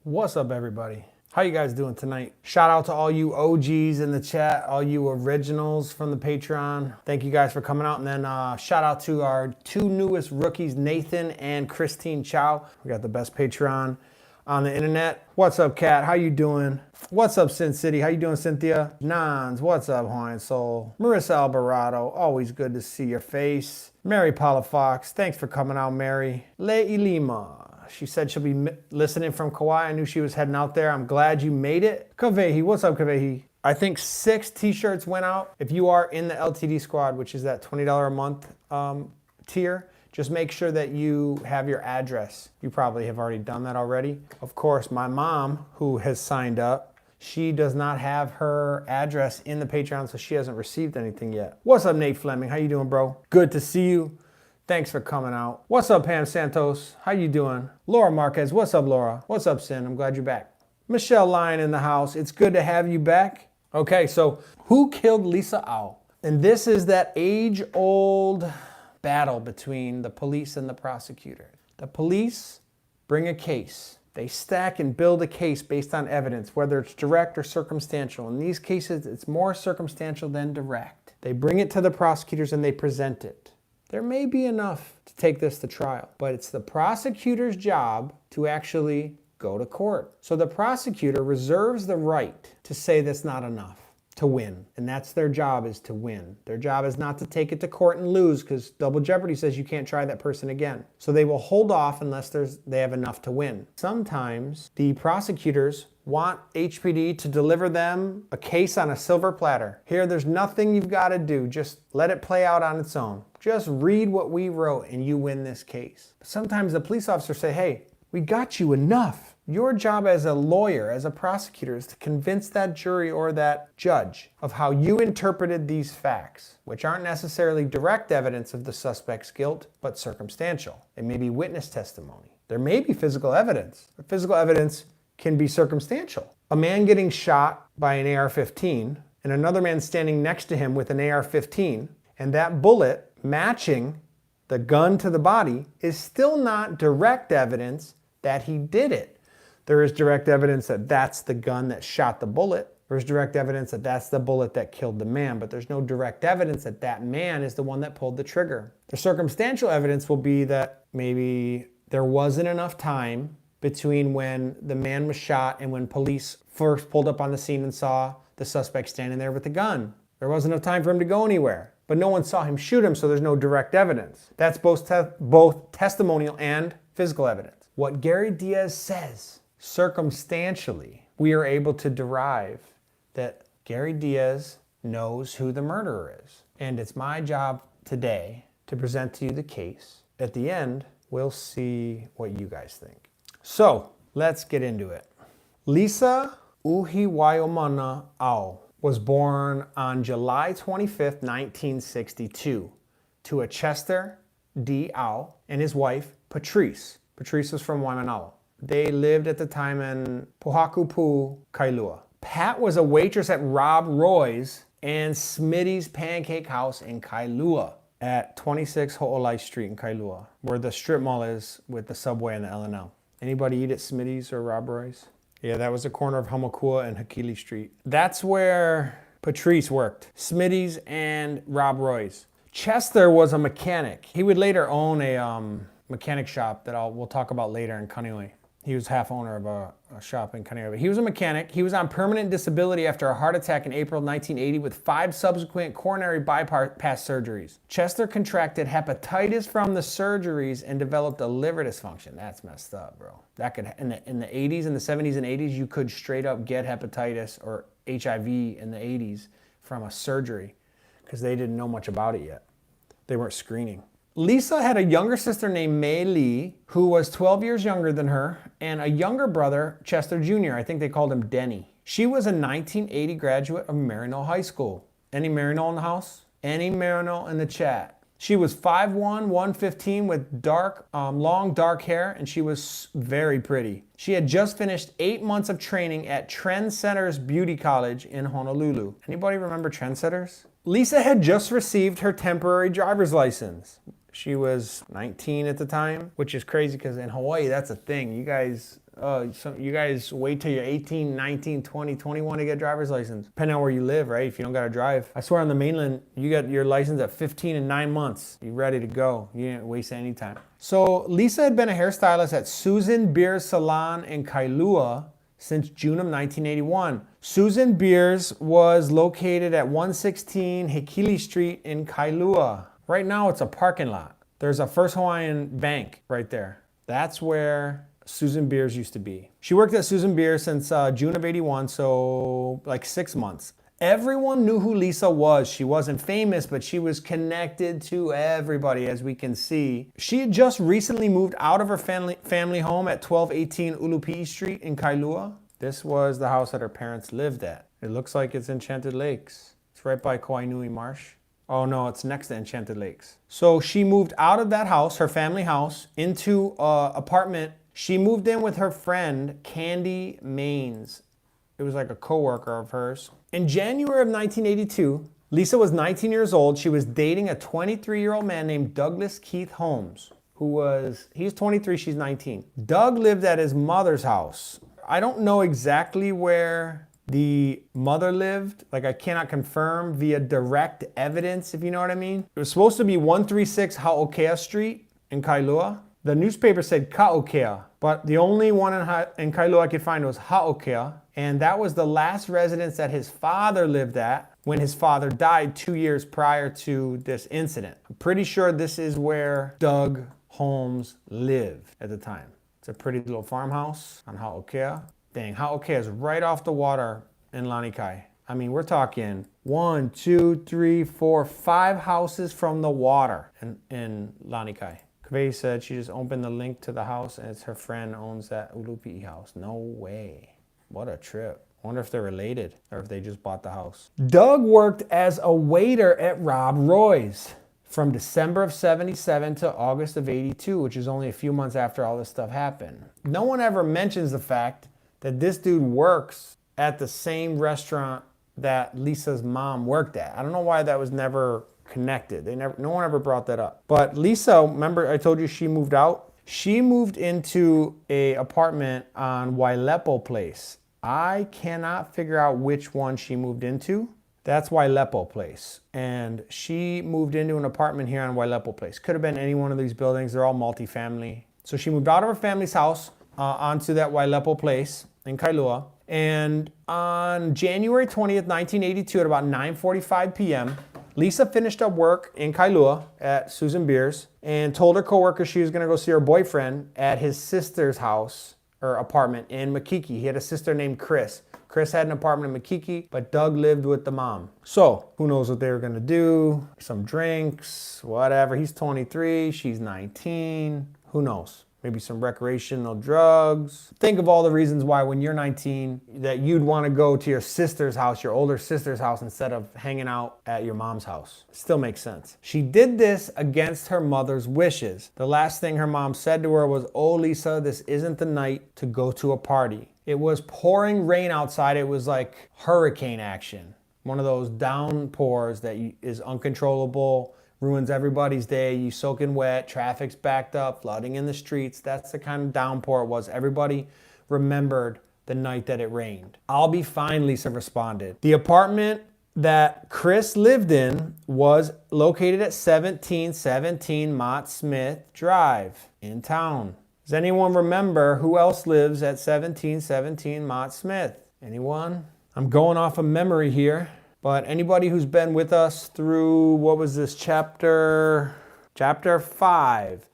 What's up, everybody? How you guys doing tonight? Shout out to all you OGs in the chat, all you originals from the Patreon. Thank you guys for coming out. And then shout out to our two newest rookies, Nathan and Kristi Chun. We got the best Patreon on the internet. What's up, Kat? How you doing? What's up, Sin City? How you doing, Cynthia? Nons, what's up, Hawaiian Soul? Marissa Alvarado, always good to see your face. Mary Palafox, thanks for coming out, Mary. Le'i Lima. She said she'll be listening from Kauai. I knew she was heading out there. I'm glad you made it. Kavehi, what's up, Kavehi? I think 6 t-shirts went out. If you are in the LTD squad, which is that $20 a month tier, just make sure that you have your address. You probably have already done that already. Of course, my mom, who has signed up, she does not have her address in the Patreon, so she hasn't received anything yet. What's up, Nate Fleming? How you doing, bro? Good to see you. Thanks for coming out. What's up, Pam Santos? How you doing? Laura Marquez, what's up, Laura? What's up, Sin? I'm glad you're back. Michelle Lyon in the house. It's good to have you back. Okay, so who killed Lisa Au? And this is that age-old battle between the police and the prosecutor. The police bring a case. They stack and build a case based on evidence, whether it's direct or circumstantial. In these cases, it's more circumstantial than direct. They bring it to the prosecutors and they present it. There may be enough to take this to trial, but it's the prosecutor's job to actually go to court. So the prosecutor reserves the right to say that's not enough, to win. And that's their job, is to win. Their job is not to take it to court and lose, because double jeopardy says you can't try that person again. So they will hold off unless they have enough to win. Sometimes the prosecutors want HPD to deliver them a case on a silver platter. Here, there's nothing you've got to do. Just let it play out on its own. Just read what we wrote and you win this case. But sometimes the police officers say, hey, we got you enough. Your job as a lawyer, as a prosecutor, is to convince that jury or that judge of how you interpreted these facts, which aren't necessarily direct evidence of the suspect's guilt, but circumstantial. It may be witness testimony. There may be physical evidence. But physical evidence can be circumstantial. A man getting shot by an AR-15 and another man standing next to him with an AR-15, and that bullet matching the gun to the body is still not direct evidence that he did it. There is direct evidence that that's the gun that shot the bullet. There's direct evidence that that's the bullet that killed the man, but there's no direct evidence that that man is the one that pulled the trigger. The circumstantial evidence will be that maybe there wasn't enough time between when the man was shot and when police first pulled up on the scene and saw the suspect standing there with the gun. There wasn't enough time for him to go anywhere, but no one saw him shoot him, so there's no direct evidence. That's both testimonial and physical evidence. What Gary Diaz says, circumstantially, we are able to derive that Gary Diaz knows who the murderer is. And it's my job today to present to you the case. At the end, we'll see what you guys think. So, let's get into it. Lisa Uhiwaiomana Au was born on July 25th, 1962, to a Chester D. Au and his wife, Patrice. Patrice was from Waimanalo. They lived at the time in Pohakupu, Kailua. Pat was a waitress at Rob Roy's and Smitty's Pancake House in Kailua at 26 Ho'olai Street in Kailua, where the strip mall is with the subway and the L&L. Anybody eat at Smitty's or Rob Roy's? Yeah, that was the corner of Hamakua and Hakili Street. That's where Patrice worked, Smitty's and Rob Roy's. Chester was a mechanic. He would later own a mechanic shop that we'll talk about later in Kaneohe. He was half owner of a shop in Kaneohe. But he was a mechanic. He was on permanent disability after a heart attack in April 1980 with 5 subsequent coronary bypass surgeries. Chester contracted hepatitis from the surgeries and developed a liver dysfunction. That's messed up, bro. That could in the 80s, in the 70s and 80s, you could straight up get hepatitis or HIV in the 80s from a surgery because they didn't know much about it yet. They weren't screening. Lisa had a younger sister named Mei Lee, who was 12 years younger than her, and a younger brother, Chester Jr. I think they called him Denny. She was a 1980 graduate of Maryknoll High School. Any Maryknoll in the house? Any Maryknoll in the chat? She was 5'1", 115 with long dark hair, and she was very pretty. She had just finished 8 months of training at Trendsetters Beauty College in Honolulu. Anybody remember Trendsetters? Lisa had just received her temporary driver's license. She was 19 at the time, which is crazy because in Hawaii, that's a thing. You guys So you guys wait till you're 18, 19, 20, 21 to get a driver's license. Depending on where you live, right? If you don't got to drive. I swear on the mainland, you got your license at 15 and 9 months. You're ready to go. You didn't waste any time. So Lisa had been a hairstylist at Susan Beers Salon in Kailua since June of 1981. Susan Beers was located at 116 Hikili Street in Kailua. Right now it's a parking lot. There's a First Hawaiian Bank right there. That's where Susan Beers used to be. She worked at Susan Beers since June of 81, so like 6 months. Everyone knew who Lisa was. She wasn't famous, but she was connected to everybody, as we can see. She had just recently moved out of her family home at 1218 Ulupi'i Street in Kailua. This was the house that her parents lived at. It looks like it's Enchanted Lakes. It's right by Kauainui Marsh. Oh no, it's next to Enchanted Lakes. So she moved out of that house, her family house, into an apartment. She moved in with her friend, Candy Maines. It was like a coworker of hers. In January of 1982, Lisa was 19 years old. She was dating a 23-year-old man named Douglas Keith Holmes, he's 23, she's 19. Doug lived at his mother's house. I don't know exactly where the mother lived. Like, I cannot confirm via direct evidence, if you know what I mean. It was supposed to be 136 Ha'okea Street in Kailua. The newspaper said Ka'okea, but the only one in Kailua I could find was Ha'okea, and that was the last residence that his father lived at when his father died 2 years prior to this incident. I'm pretty sure this is where Doug Holmes lived at the time. It's a pretty little farmhouse on Ha'okea. Dang, Ha'okea is right off the water in Lanikai. I mean, we're talking 1, 2, 3, 4, 5 houses from the water in Lanikai. Kavei said she just opened the link to the house and it's her friend owns that Ulupi'i house. No way. What a trip. I wonder if they're related or if they just bought the house. Doug worked as a waiter at Rob Roy's from December of 77 to August of 82, which is only a few months after all this stuff happened. No one ever mentions the fact that this dude works at the same restaurant that Lisa's mom worked at. I don't know why that was never connected. No one ever brought that up. But Lisa, remember I told you she moved out? She moved into an apartment on Wailepo Place. I cannot figure out which one she moved into. That's Wailepo Place. And she moved into an apartment here on Wailepo Place. Could have been any one of these buildings. They're all multifamily. So she moved out of her family's house onto that Wailepo Place in Kailua. And on January 20th, 1982 at about 9:45 p.m., Lisa finished up work in Kailua at Susan Beers and told her coworker she was going to go see her boyfriend at his sister's house or apartment in Makiki. He had a sister named Chris. Chris had an apartment in Makiki, but Doug lived with the mom. So who knows what they were going to do? Some drinks, whatever. He's 23, she's 19. Who knows? Maybe some recreational drugs. Think of all the reasons why when you're 19 that you'd want to go to your sister's house, your older sister's house, instead of hanging out at your mom's house. Still makes sense. She did this against her mother's wishes. The last thing her mom said to her was, "Oh, Lisa, this isn't the night to go to a party." It was pouring rain outside. It was like hurricane action. One of those downpours that is uncontrollable, ruins everybody's day. You soaking wet, traffic's backed up, flooding in the streets. That's the kind of downpour it was. Everybody remembered the night that it rained. "I'll be fine," Lisa responded. The apartment that Chris lived in was located at 1717 Mott Smith Drive in town. Does anyone remember who else lives at 1717 Mott Smith? Anyone? I'm going off of memory here. But anybody who's been with us through, what was this, chapter 5,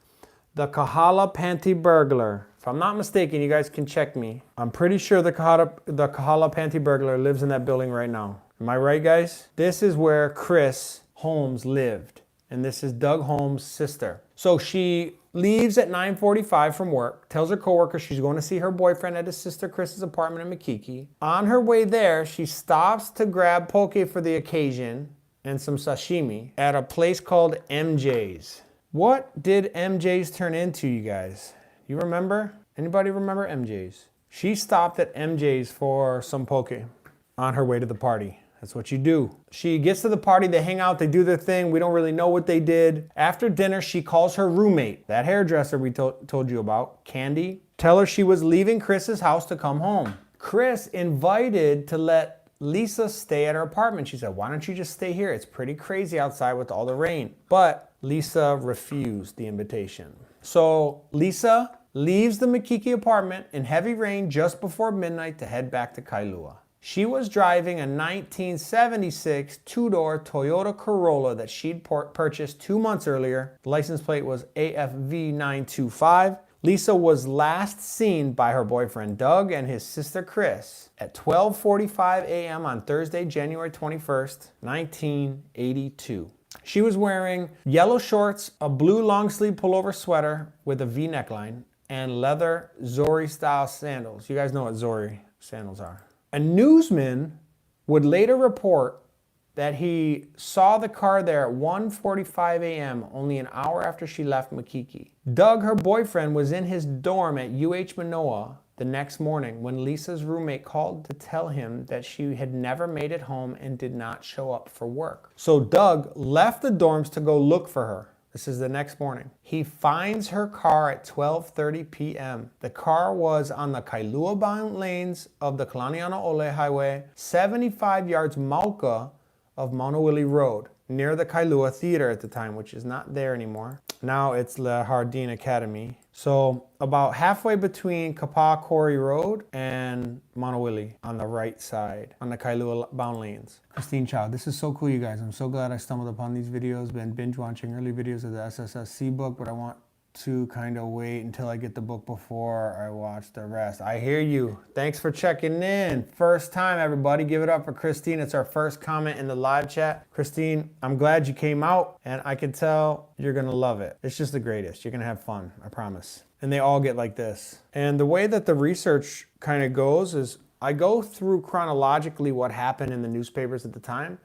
the Kahala Panty Burglar. If I'm not mistaken, you guys can check me. I'm pretty sure the Kahala Panty Burglar lives in that building right now. Am I right, guys? This is where Chris Holmes lived. And this is Doug Holmes' sister. So she leaves at 9:45 from work, tells her coworker she's going to see her boyfriend at his sister Chris's apartment in Makiki. On her way there, she stops to grab poke for the occasion and some sashimi at a place called MJ's. What did MJ's turn into, you guys? You remember? Anybody remember MJ's? She stopped at MJ's for some poke on her way to the party. That's what you do. She gets to the party, they hang out, they do their thing. We don't really know what they did. After dinner, she calls her roommate, that hairdresser we told you about, Candy, tell her she was leaving Chris's house to come home. Chris invited to let Lisa stay at her apartment. She said, why don't you just stay here? It's pretty crazy outside with all the rain. But Lisa refused the invitation. So Lisa leaves the Makiki apartment in heavy rain just before midnight to head back to Kailua. She was driving a 1976 two-door Toyota Corolla that she'd purchased 2 months earlier. The license plate was AFV925. Lisa was last seen by her boyfriend Doug and his sister Chris at 12:45 a.m. on Thursday, January 21st, 1982. She was wearing yellow shorts, a blue long-sleeve pullover sweater with a V neckline, and leather Zori-style sandals. You guys know what Zori sandals are. A newsman would later report that he saw the car there at 1:45 a.m., only an hour after she left Makiki. Doug, her boyfriend, was in his dorm at UH Manoa the next morning when Lisa's roommate called to tell him that she had never made it home and did not show up for work. So Doug left the dorms to go look for her. This is the next morning. He finds her car at 12:30 p.m. The car was on the Kailua-bound lanes of the Kalanianaole Highway, 75 yards mauka of Maunawili Road, near the Kailua Theater at the time, which is not there anymore. Now it's Le Jardin Academy. So about halfway between Kapakori Road and Maunawili on the right side, on the Kailua-bound lanes. Christine Chow, this is so cool, you guys. I'm so glad I stumbled upon these videos. Been binge watching early videos of the SSSC book, but I want to kind of wait until I get the book before I watch the rest. I hear you. Thanks for checking in. First time, everybody. Give it up for Christine. It's our first comment in the live chat. Christine, I'm glad you came out, and I can tell you're going to love it. It's just the greatest. You're going to have fun, I promise. And they all get like this. And the way that the research kind of goes is I go through chronologically what happened in the newspapers at the time.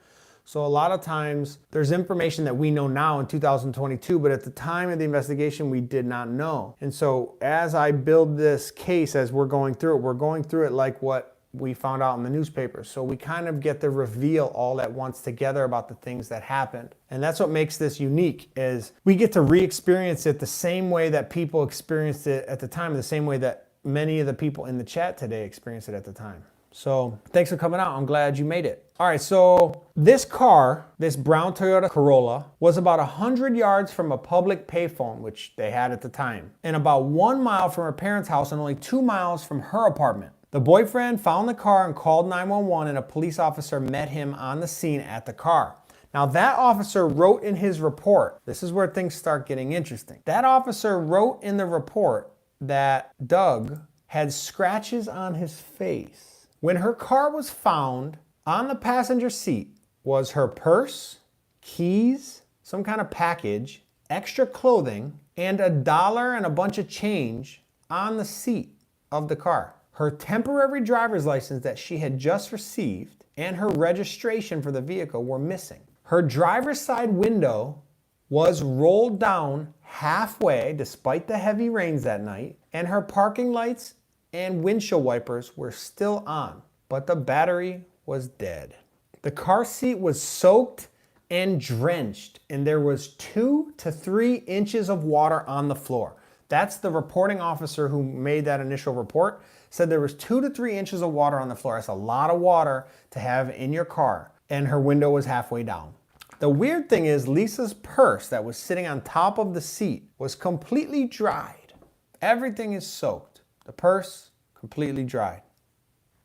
So a lot of times there's information that we know now in 2022, but at the time of the investigation, we did not know. And so as I build this case, as we're going through it like what we found out in the newspapers. So we kind of get the reveal all at once together about the things that happened. And that's what makes this unique, is we get to re-experience it the same way that people experienced it at the time, the same way that many of the people in the chat today experienced it at the time. So thanks for coming out. I'm glad you made it. All right, so this car, this brown Toyota Corolla, was about 100 yards from a public payphone, which they had at the time, and about 1 mile from her parents' house and only 2 miles from her apartment. The boyfriend found the car and called 911, and a police officer met him on the scene at the car. Now that officer wrote in his report, this is where things start getting interesting. That officer wrote in the report that Doug had scratches on his face. When her car was found, on the passenger seat was her purse, keys, some kind of package, extra clothing, and $1 and a bunch of change on the seat of the car. Her temporary driver's license that she had just received and her registration for the vehicle were missing. Her driver's side window was rolled down halfway despite the heavy rains that night, and her parking lights and windshield wipers were still on, but the battery was dead. The car seat was soaked and drenched, and there was 2 to 3 inches of water on the floor. That's the reporting officer who made that initial report, said there was 2 to 3 inches of water on the floor. That's a lot of water to have in your car, and her window was halfway down. The weird thing is Lisa's purse that was sitting on top of the seat was completely dried. Everything is soaked. The purse, completely dried,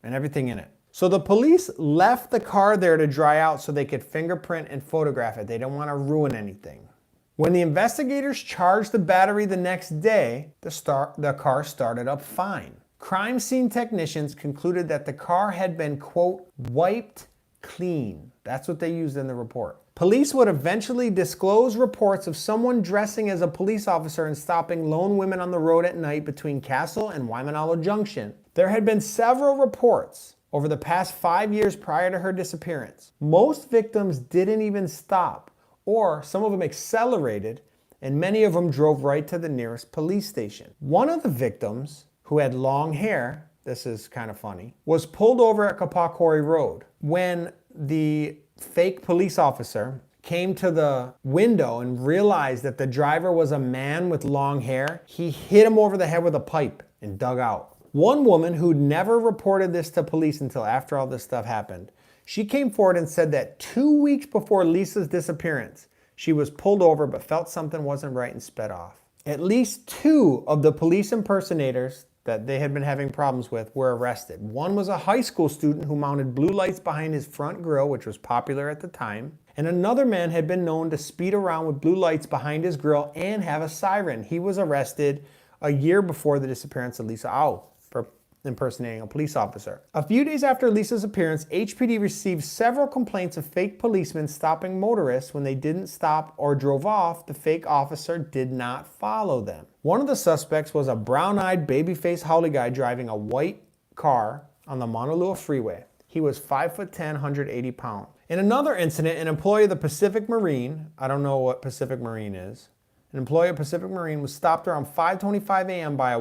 and everything in it. So the police left the car there to dry out so they could fingerprint and photograph it. They don't want to ruin anything. When the investigators charged the battery the next day, the car started up fine. Crime scene technicians concluded that the car had been, quote, wiped clean. That's what they used in the report. Police would eventually disclose reports of someone dressing as a police officer and stopping lone women on the road at night between Castle and Waimanalo Junction. There had been several reports over the past 5 years prior to her disappearance. Most victims didn't even stop, or some of them accelerated, and many of them drove right to the nearest police station. One of the victims, who had long hair, this is kind of funny, was pulled over at Kapakori Road. When the fake police officer came to the window and realized that the driver was a man with long hair, he hit him over the head with a pipe and dug out. One woman who never reported this to police until after all this stuff happened, she came forward and said that 2 weeks before Lisa's disappearance, she was pulled over but felt something wasn't right and sped off. At least 2 of the police impersonators that they had been having problems with were arrested. One was a high school student who mounted blue lights behind his front grille, which was popular at the time. And another man had been known to speed around with blue lights behind his grille and have a siren. He was arrested a year before the disappearance of Lisa Au for impersonating a police officer. A few days after Lisa's appearance, HPD received several complaints of fake policemen stopping motorists when they didn't stop or drove off. The fake officer did not follow them. One of the suspects was a brown-eyed, baby-faced haole guy driving a white car on the Mauna Loa freeway. He was 5'10", 180 pounds. In another incident, an employee of the Pacific Marine, I don't know what Pacific Marine is, an employee of Pacific Marine was stopped around 5:25 a.m. by a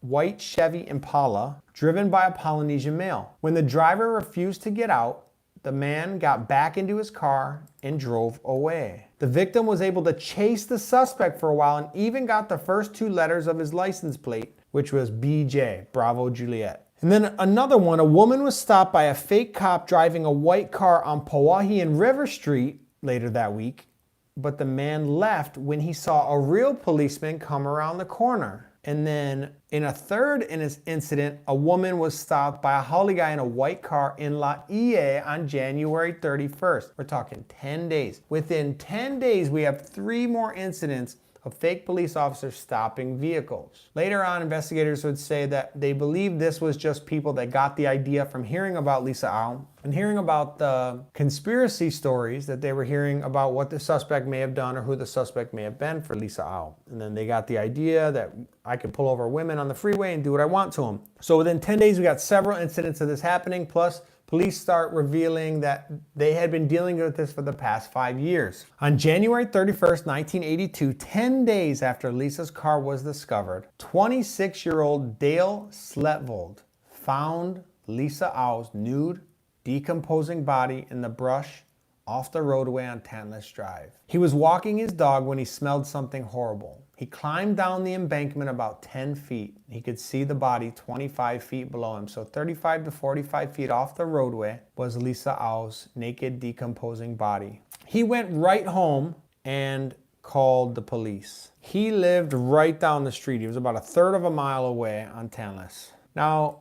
white Chevy Impala driven by a Polynesian male. When the driver refused to get out, the man got back into his car and drove away. The victim was able to chase the suspect for a while and even got the first 2 letters of his license plate, which was BJ, Bravo Juliet. And then another one, a woman was stopped by a fake cop driving a white car on Pauahi and River Street later that week, but the man left when he saw a real policeman come around the corner. And then in a third incident, a woman was stopped by a haole guy in a white car in Laie on January 31st. We're talking 10 days. Within 10 days, we have 3 more incidents of fake police officers stopping vehicles. Later on, investigators would say that they believe this was just people that got the idea from hearing about Lisa Au and hearing about the conspiracy stories that they were hearing about what the suspect may have done or who the suspect may have been for Lisa Au. And then they got the idea that I could pull over women on the freeway and do what I want to them. So within 10 days, we got several incidents of this happening, plus police start revealing that they had been dealing with this for the past 5 years. On January 31st, 1982, 10 days after Lisa's car was discovered, 26-year-old Dale Sletvold found Lisa Au's nude, decomposing body in the brush off the roadway on Tantalus Drive. He was walking his dog when he smelled something horrible. He climbed down the embankment about 10 feet. He could see the body 25 feet below him. So 35 to 45 feet off the roadway was Lisa Au's naked, decomposing body. He went right home and called the police. He lived right down the street. He was about 1/3 of a mile away on Tantalus. Now,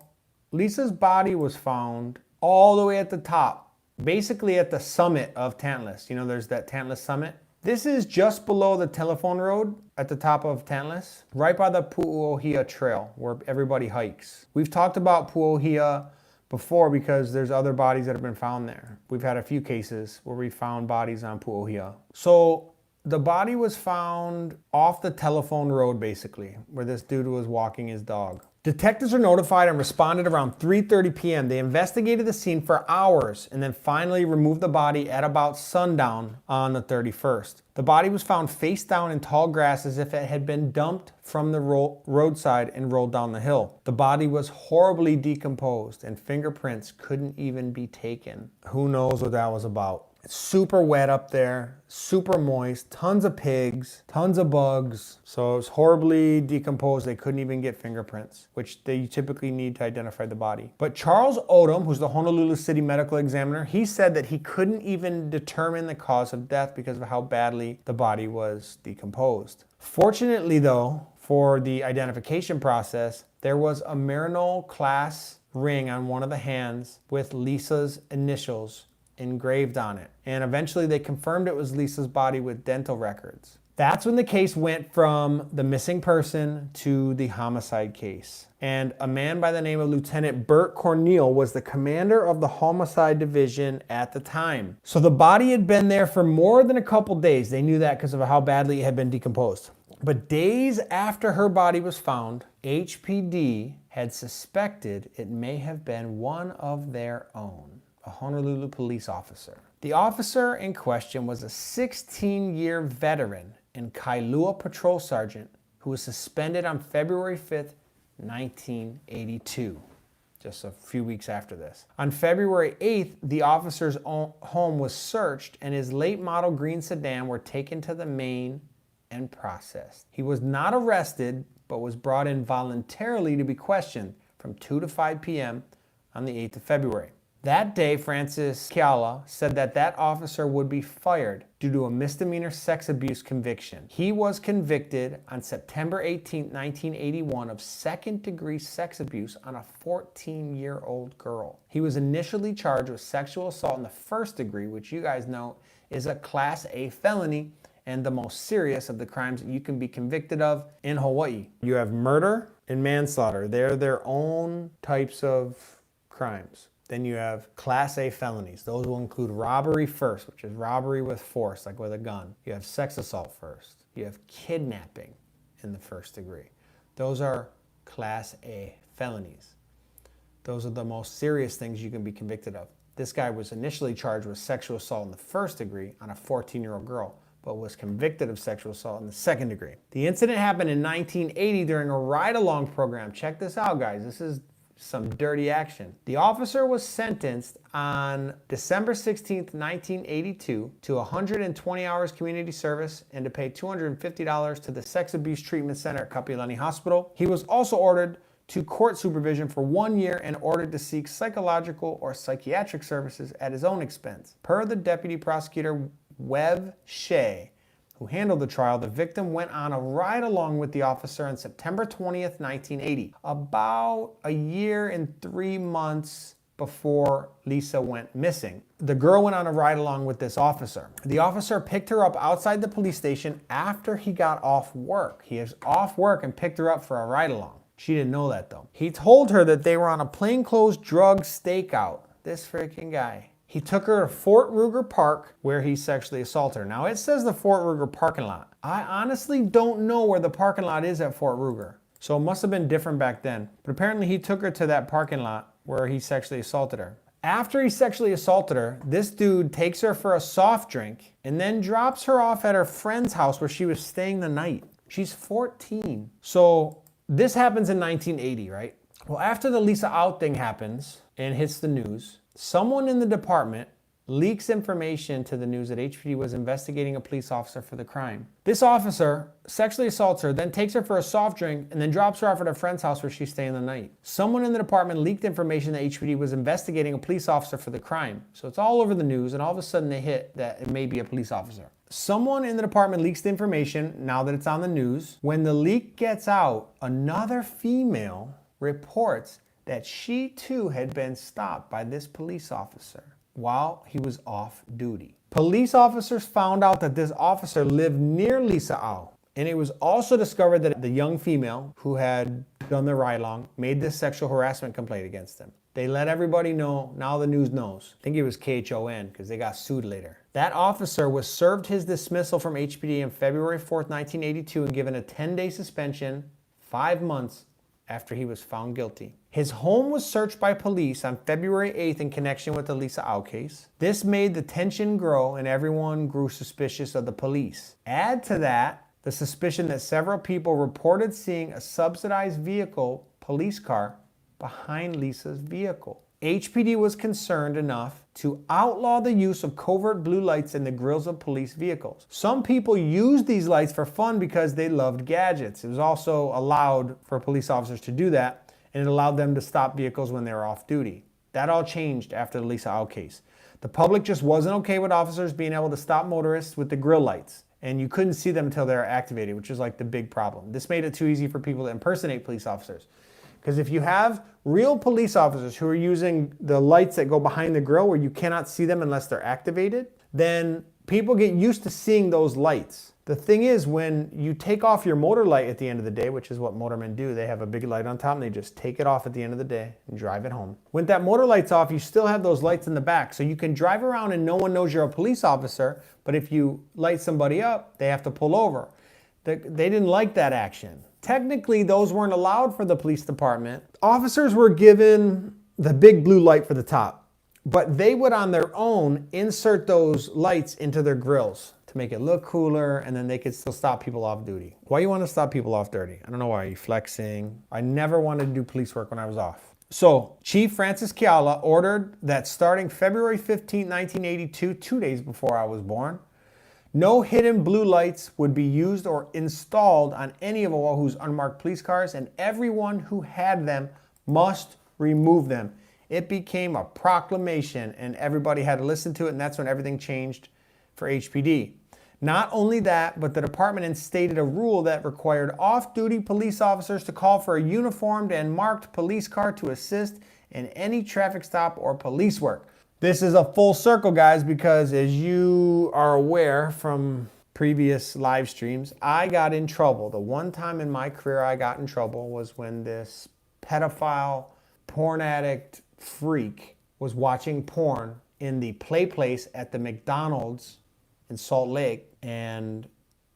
Lisa's body was found all the way at the top, basically at the summit of Tantalus. You know, there's that Tantalus summit. This is just below the telephone road at the top of Tantalus, right by the Pu'uohia Trail where everybody hikes. We've talked about Pu'uohia before because there's other bodies that have been found there. We've had a few cases where we found bodies on Pu'uohia. So the body was found off the telephone road, basically, where this dude was walking his dog. Detectives were notified and responded around 3:30 p.m. They investigated the scene for hours and then finally removed the body at about sundown on the 31st. The body was found face down in tall grass as if it had been dumped from the roadside and rolled down the hill. The body was horribly decomposed and fingerprints couldn't even be taken. Who knows what that was about? It's super wet up there, super moist, tons of pigs, tons of bugs. So it was horribly decomposed. They couldn't even get fingerprints, which they typically need to identify the body. But Charles Odom, who's the Honolulu City medical examiner, he said that he couldn't even determine the cause of death because of how badly the body was decomposed. Fortunately, though, for the identification process, there was a Marinol class ring on one of the hands with Lisa's initials engraved on it. And eventually they confirmed it was Lisa's body with dental records. That's when the case went from the missing person to the homicide case. And a man by the name of Lieutenant Bert Corneal was the commander of the homicide division at the time. So the body had been there for more than a couple days. They knew that because of how badly it had been decomposed. But days after her body was found, HPD had suspected it may have been one of their own, a Honolulu police officer. The officer in question was a 16-year veteran and Kailua patrol sergeant who was suspended on February 5th, 1982, just a few weeks after this. On February 8th, the officer's home was searched and his late model green sedan were taken to the Maine and processed. He was not arrested, but was brought in voluntarily to be questioned from 2 to 5 p.m. on the 8th of February. That day, Francis Kiala said that officer would be fired due to a misdemeanor sex abuse conviction. He was convicted on September 18, 1981 of second-degree sex abuse on a 14-year-old girl. He was initially charged with sexual assault in the first degree, which you guys know is a Class A felony and the most serious of the crimes that you can be convicted of in Hawaii. You have murder and manslaughter. They're their own types of crimes. Then you have Class A felonies. Those will include robbery first, which is robbery with force, like with a gun. You have sex assault first. You have kidnapping in the first degree. Those are Class A felonies. Those are the most serious things you can be convicted of. This guy was initially charged with sexual assault in the first degree on a 14-year-old girl, but was convicted of sexual assault in the second degree. The incident happened in 1980 during a ride-along program. Check this out, guys. This is some dirty action. The officer was sentenced on December 16th, 1982 to 120 hours community service and to pay $250 to the Sex Abuse Treatment Center at Kapiolani Hospital. He was also ordered to court supervision for 1 year and ordered to seek psychological or psychiatric services at his own expense. Per the deputy prosecutor Webb Shea, who handled the trial, the victim went on a ride-along with the officer on September 20th, 1980, about a year and 3 months before Lisa went missing. The girl went on a ride-along with this officer. The officer picked her up outside the police station after he got off work. He was off work and picked her up for a ride-along. She didn't know that, though. He told her that they were on a plainclothes drug stakeout. This freaking guy. He took her to Fort Ruger Park where he sexually assaulted her. Now it says the Fort Ruger parking lot. I honestly don't know where the parking lot is at Fort Ruger. So it must have been different back then. But apparently he took her to that parking lot where he sexually assaulted her. After he sexually assaulted her, this dude takes her for a soft drink and then drops her off at her friend's house where she was staying the night. She's 14. So this happens in 1980, right? Well, after the Lisa Au thing happens and hits the news, someone in the department leaks information to the news that HPD was investigating a police officer for the crime. This officer sexually assaults her, then takes her for a soft drink, and then drops her off at her friend's house where she's staying the night. Someone in the department leaked information that HPD was investigating a police officer for the crime. So it's all over the news, and all of a sudden they hit that it may be a police officer. Someone in the department leaks the information now that it's on the news. When the leak gets out, another female reports that she too had been stopped by this police officer while he was off duty. Police officers found out that this officer lived near Lisa Au, and it was also discovered that the young female who had done the ride-along made this sexual harassment complaint against him. They let everybody know, now the news knows. I think it was KHON because they got sued later. That officer was served his dismissal from HPD on February 4th, 1982 and given a 10-day suspension, 5 months after he was found guilty. His home was searched by police on February 8th in connection with the Lisa Au case. This made the tension grow and everyone grew suspicious of the police. Add to that the suspicion that several people reported seeing a subsidized vehicle, police car, behind Lisa's vehicle. HPD was concerned enough to outlaw the use of covert blue lights in the grills of police vehicles. Some people used these lights for fun because they loved gadgets. It was also allowed for police officers to do that, and it allowed them to stop vehicles when they were off duty. That all changed after the Lisa Au case. The public just wasn't okay with officers being able to stop motorists with the grill lights, and you couldn't see them until they were activated, which is like the big problem. This made it too easy for people to impersonate police officers. Because if you have real police officers who are using the lights that go behind the grill where you cannot see them unless they're activated, then people get used to seeing those lights. The thing is, when you take off your motor light at the end of the day, which is what motormen do, they have a big light on top and they just take it off at the end of the day and drive it home. When that motor light's off, you still have those lights in the back. So you can drive around and no one knows you're a police officer, but if you light somebody up, they have to pull over. They didn't like that action. Technically, those weren't allowed for the police department. Officers were given the big blue light for the top, but they would on their own insert those lights into their grills to make it look cooler, and then they could still stop people off duty. Why you want to stop people off duty? I don't know why. Are you flexing? I never wanted to do police work when I was off. So Chief Francis Kiala ordered that starting February 15, 1982, 2 days before I was born, No hidden blue lights would be used or installed on any of Oahu's unmarked police cars, and everyone who had them must remove them. It became a proclamation, and everybody had to listen to it, and that's when everything changed for HPD. Not only that, but the department instated a rule that required off-duty police officers to call for a uniformed and marked police car to assist in any traffic stop or police work. This is a full circle, guys, because as you are aware from previous live streams, I got in trouble. The one time in my career I got in trouble was when this pedophile, porn addict freak was watching porn in the play place at the McDonald's in Salt Lake, and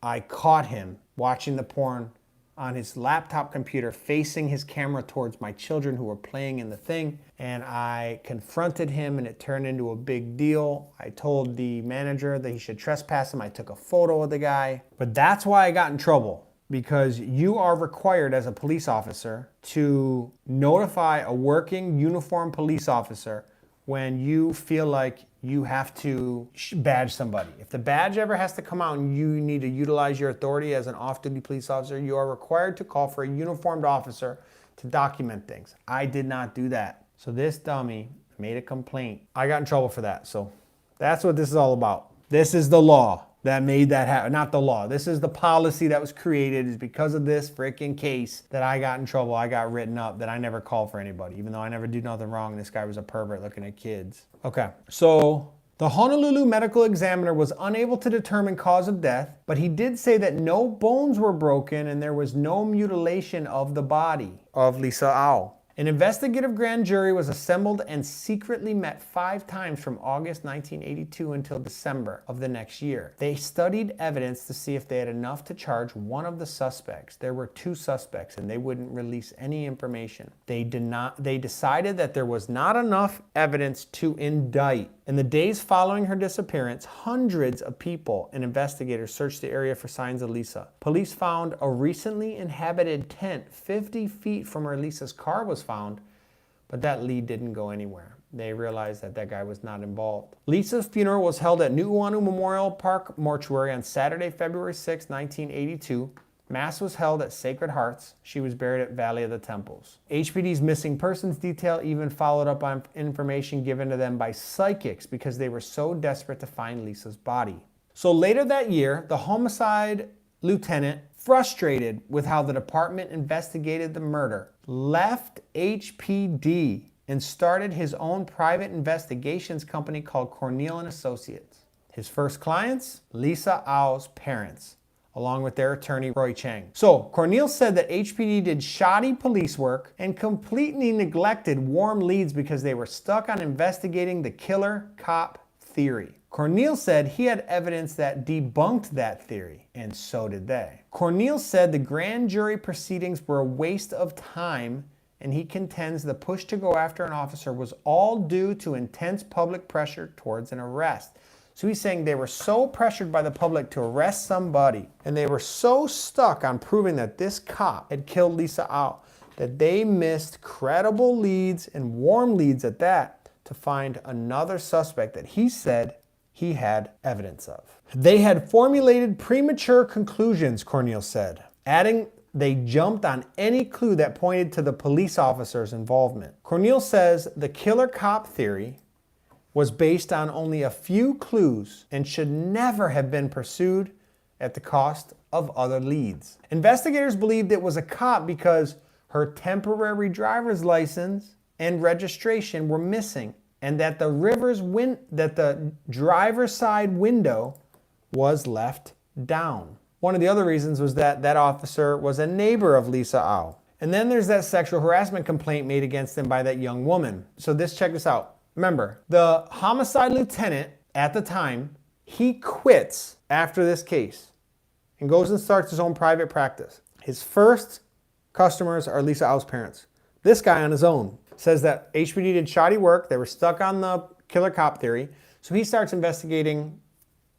I caught him watching the porn on his laptop computer facing his camera towards my children who were playing in the thing, and I confronted him and it turned into a big deal. I told the manager that he should trespass him. I took a photo of the guy. But that's why I got in trouble, because you are required as a police officer to notify a working uniformed police officer when you feel like you have to badge somebody. If the badge ever has to come out and you need to utilize your authority as an off-duty police officer, you are required to call for a uniformed officer to document things. I did not do that. So this dummy made a complaint. I got in trouble for that. So that's what this is all about. This is the law that made that happen. Not the law. This is the policy that was created. Is because of this freaking case that I got in trouble. I got written up that I never called for anybody, even though I never did nothing wrong. This guy was a pervert looking at kids. Okay, so the Honolulu medical examiner was unable to determine cause of death, but he did say that no bones were broken and there was no mutilation of the body of Lisa Au. An investigative grand jury was assembled and secretly met 5 times from August 1982 until December of the next year. They studied evidence to see if they had enough to charge one of the suspects. There were 2 suspects and they wouldn't release any information. They decided that there was not enough evidence to indict. In the days following her disappearance, hundreds of people and investigators searched the area for signs of Lisa. Police found a recently inhabited tent 50 feet from where Lisa's car was found, but that lead didn't go anywhere. They realized that that guy was not involved. Lisa's funeral was held at Nu'uanu Memorial Park Mortuary on Saturday, February 6, 1982. Mass was held at Sacred Hearts. She was buried at Valley of the Temples. HPD's missing persons detail even followed up on information given to them by psychics because they were so desperate to find Lisa's body. So later that year, the homicide lieutenant, frustrated with how the department investigated the murder, left HPD and started his own private investigations company called Cornell and Associates. His first clients, Lisa Au's parents, along with their attorney, Roy Chang. So Cornell said that HPD did shoddy police work and completely neglected warm leads because they were stuck on investigating the killer cop theory. Cornell said he had evidence that debunked that theory, and so did they. Cornell said the grand jury proceedings were a waste of time, and he contends the push to go after an officer was all due to intense public pressure towards an arrest. So he's saying they were so pressured by the public to arrest somebody, and they were so stuck on proving that this cop had killed Lisa Au, that they missed credible leads and warm leads at that to find another suspect that he said he had evidence of. They had formulated premature conclusions, Cornell said, adding they jumped on any clue that pointed to the police officer's involvement. Cornell says the killer cop theory was based on only a few clues and should never have been pursued at the cost of other leads. Investigators believed it was a cop because her temporary driver's license and registration were missing, and that the driver's side window was left down. One of the other reasons was that that officer was a neighbor of Lisa Au. And then there's that sexual harassment complaint made against him by that young woman. So check this out. Remember, the homicide lieutenant at the time, he quits after this case and goes and starts his own private practice. His first customers are Lisa Au's parents. This guy on his own says that HPD did shoddy work. They were stuck on the killer cop theory. So he starts investigating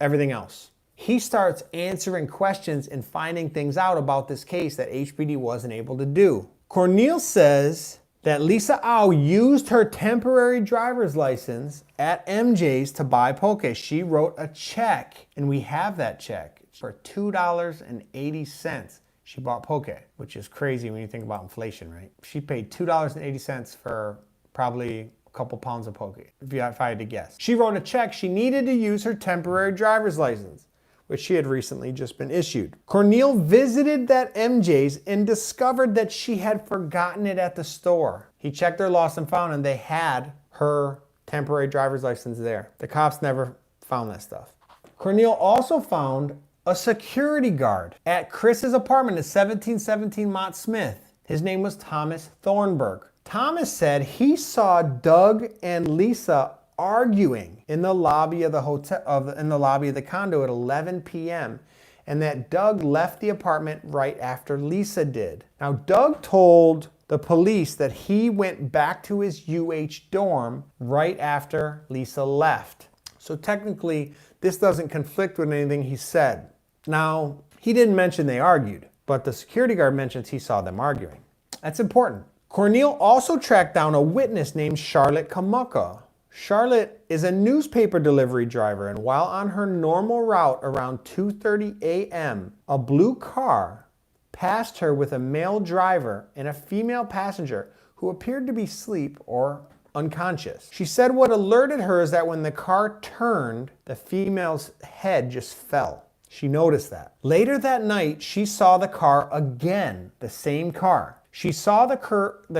everything else. He starts answering questions and finding things out about this case that HPD wasn't able to do. Cornell says that Lisa Au used her temporary driver's license at MJ's to buy poke. She wrote a check, and we have that check for $2.80. She bought poke, which is crazy when you think about inflation, right? She paid $2.80 for probably a couple pounds of poke, if I had to guess. She wrote a check. She needed to use her temporary driver's license, which she had recently just been issued. Cornel visited that MJ's and discovered that she had forgotten it at the store. He checked her lost and found, and they had her temporary driver's license there. The cops never found that stuff. Cornel also found a security guard at Chris's apartment at 1717 Mott Smith. His name was Thomas Thornburg. Thomas said he saw Doug and Lisa arguing in the lobby of the condo at 11 p.m. and that Doug left the apartment right after Lisa did. Now, Doug told the police that he went back to his UH dorm right after Lisa left. So technically, this doesn't conflict with anything he said. Now, he didn't mention they argued, but the security guard mentions he saw them arguing. That's important. Cornel also tracked down a witness named Charlotte Kamuka. Charlotte is a newspaper delivery driver, and while on her normal route around 2:30 a.m., a blue car passed her with a male driver and a female passenger who appeared to be asleep or unconscious. She said what alerted her is that when the car turned, the female's head just fell. She noticed that. Later that night, she saw the car again, the same car. She saw the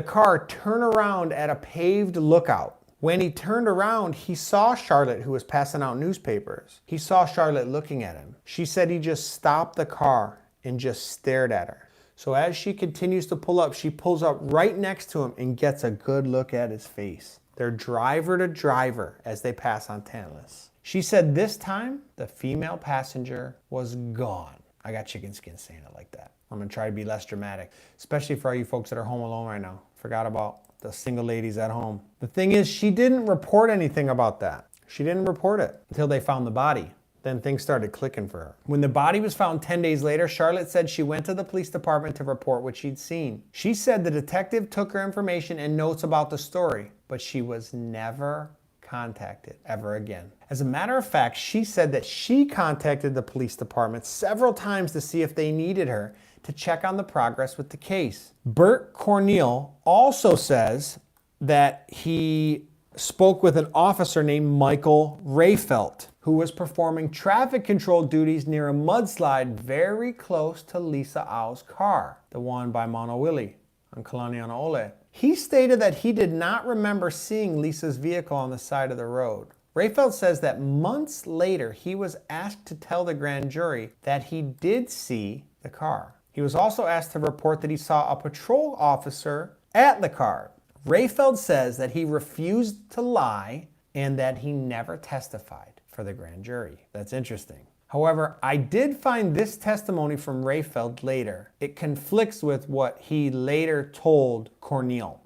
car turn around at a paved lookout. When he turned around, he saw Charlotte, who was passing out newspapers. He saw Charlotte looking at him. She said he just stopped the car and just stared at her. So as she continues to pull up, she pulls up right next to him and gets a good look at his face. They're driver to driver as they pass on Tantalus. She said this time, the female passenger was gone. I got chicken skin saying it like that. I'm gonna try to be less dramatic, especially for all you folks that are home alone right now. Forgot about the single ladies at home. The thing is, she didn't report anything about that. She didn't report it until they found the body. Then things started clicking for her. When the body was found 10 days later, Charlotte said she went to the police department to report what she'd seen. She said the detective took her information and notes about the story, but she was never contacted ever again. As a matter of fact, she said that she contacted the police department several times to see if they needed her to check on the progress with the case. Bert Cornel also says that he spoke with an officer named Michael Rayfelt, who was performing traffic control duties near a mudslide very close to Lisa Au's car, the one by Mauna Willie on Kalaniana Ole. He stated that he did not remember seeing Lisa's vehicle on the side of the road. Rayfelt says that months later, he was asked to tell the grand jury that he did see the car. He was also asked to report that he saw a patrol officer at the car. Rayfelt says that he refused to lie and that he never testified for the grand jury. That's interesting. However, I did find this testimony from Rayfelt later. It conflicts with what he later told Cornel.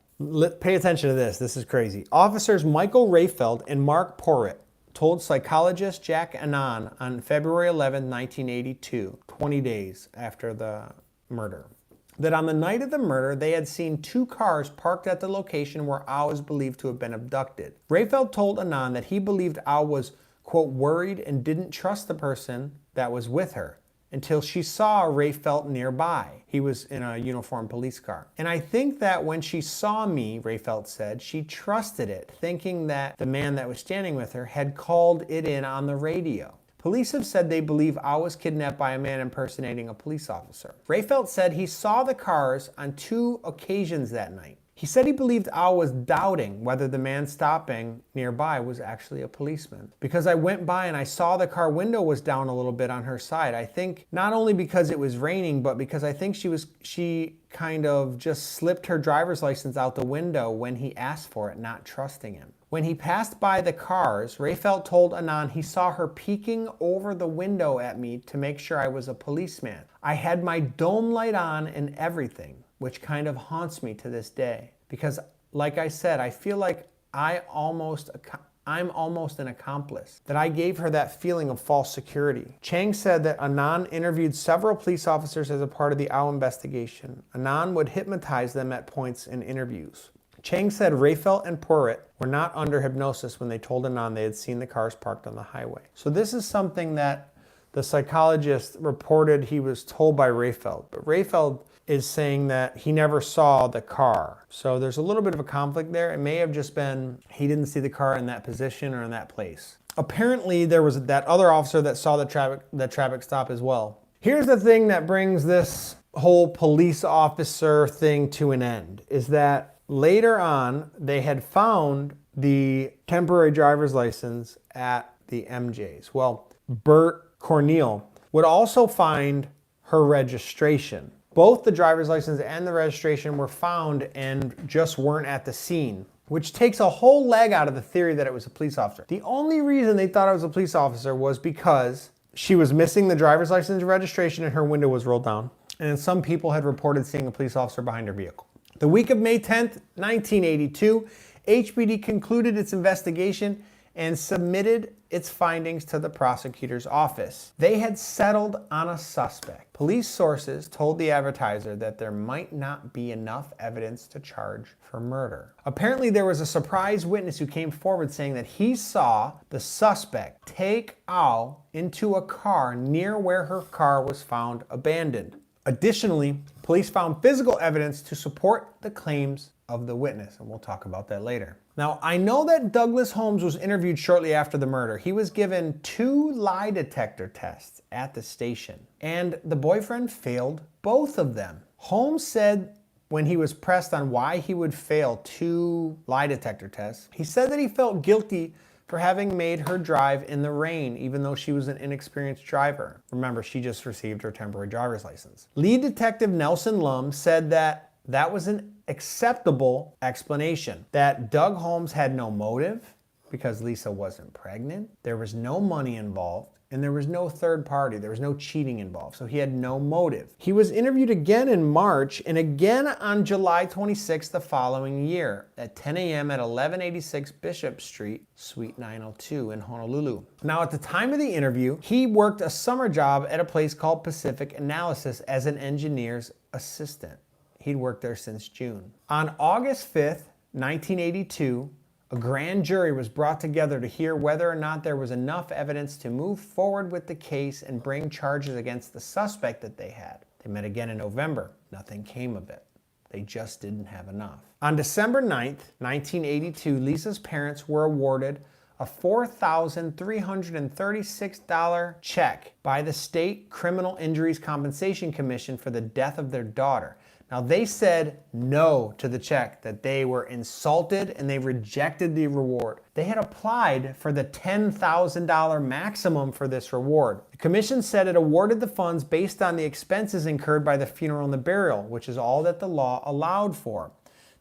Pay attention to this. This is crazy. Officers Michael Rayfelt and Mark Porritt told psychologist Jack Annan on February 11, 1982, 20 days after the murder, that on the night of the murder, they had seen two cars parked at the location where Au is believed to have been abducted. Rayfelt told Annan that he believed Au was, quote, worried and didn't trust the person that was with her until she saw Rayfelt nearby. He was in a uniformed police car. And I think that when she saw me, Rayfelt said, she trusted it, thinking that the man that was standing with her had called it in on the radio. Police have said they believe Au was kidnapped by a man impersonating a police officer. Rayfelt said he saw the cars on 2 occasions that night. He said he believed Au was doubting whether the man stopping nearby was actually a policeman. Because I went by and I saw the car window was down a little bit on her side. I think not only because it was raining, but because I think she kind of just slipped her driver's license out the window when he asked for it, not trusting him. When he passed by the cars, Rayfelt told Annan he saw her peeking over the window at me to make sure I was a policeman. I had my dome light on and everything, which kind of haunts me to this day. Because, like I said, I feel like I'm almost an accomplice, that I gave her that feeling of false security. Chang said that Annan interviewed several police officers as a part of the Au investigation. Annan would hypnotize them at points in interviews. Chang said Rafael and Purit were not under hypnosis when they told Anand they had seen the cars parked on the highway. So this is something that the psychologist reported he was told by Rafael. But Rafael is saying that he never saw the car. So there's a little bit of a conflict there. It may have just been he didn't see the car in that position or in that place. Apparently there was that other officer that saw the traffic stop as well. Here's the thing that brings this whole police officer thing to an end, is that later on they had found the temporary driver's license at the MJ's. Well, Bert Cornell would also find her registration. Both the driver's license and the registration were found and just weren't at the scene, which takes a whole leg out of the theory that it was a police officer. The only reason they thought it was a police officer was because she was missing the driver's license and registration and her window was rolled down. And some people had reported seeing a police officer behind her vehicle. The week of May 10th, 1982, HPD concluded its investigation and submitted its findings to the prosecutor's office. They had settled on a suspect. Police sources told the Advertiser that there might not be enough evidence to charge for murder. Apparently there was a surprise witness who came forward saying that he saw the suspect take Au into a car near where her car was found abandoned. Additionally, police found physical evidence to support the claims of the witness, and we'll talk about that later. Now, I know that Douglas Holmes was interviewed shortly after the murder. He was given 2 lie detector tests at the station, and the boyfriend failed both of them. Holmes said when he was pressed on why he would fail 2 lie detector tests, he said that he felt guilty for having made her drive in the rain, even though she was an inexperienced driver. Remember, she just received her temporary driver's license. Lead Detective Nelson Lum said that that was an acceptable explanation, that Doug Holmes had no motive because Lisa wasn't pregnant, there was no money involved, and there was no third party. There was no cheating involved, so he had no motive. He was interviewed again in March and again on July 26th the following year at 10 a.m. at 1186 Bishop Street, Suite 902 in Honolulu. Now, at the time of the interview, he worked a summer job at a place called Pacific Analysis as an engineer's assistant. He'd worked there since June. On August 5th, 1982, a grand jury was brought together to hear whether or not there was enough evidence to move forward with the case and bring charges against the suspect that they had. They met again in November. Nothing came of it. They just didn't have enough. On December 9th, 1982, Lisa's parents were awarded a $4,336 check by the State Criminal Injuries Compensation Commission for the death of their daughter. Now, they said no to the check, that they were insulted and they rejected the reward. They had applied for the $10,000 maximum for this reward. The commission said it awarded the funds based on the expenses incurred by the funeral and the burial, which is all that the law allowed for.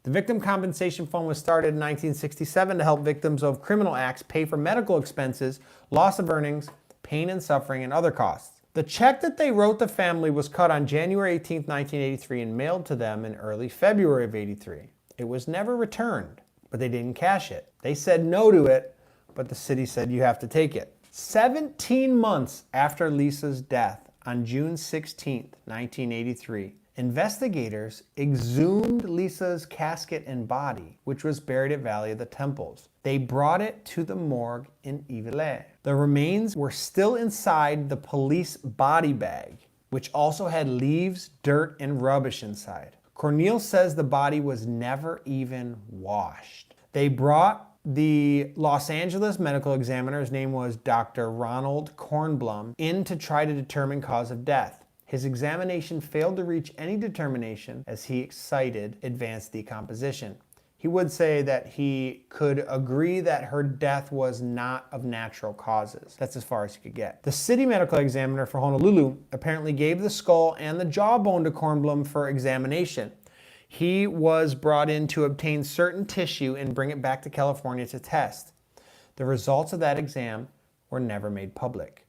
The Victim Compensation Fund was started in 1967 to help victims of criminal acts pay for medical expenses, loss of earnings, pain and suffering, and other costs. The check that they wrote the family was cut on January 18, 1983 and mailed to them in early February of 83. It was never returned, but they didn't cash it. They said no to it, but the city said you have to take it. 17 months after Lisa's death, on June 16, 1983, investigators exhumed Lisa's casket and body, which was buried at Valley of the Temples. They brought it to the morgue in Iwilei. The remains were still inside the police body bag, which also had leaves, dirt, and rubbish inside. Cornell says the body was never even washed. They brought the Los Angeles medical examiner, his name was Dr. Ronald Kornblum, in to try to determine cause of death. His examination failed to reach any determination as he cited advanced decomposition. He would say that he could agree that her death was not of natural causes. That's as far as he could get. The city medical examiner for Honolulu apparently gave the skull and the jawbone to Kornblum for examination. He was brought in to obtain certain tissue and bring it back to California to test. The results of that exam were never made public.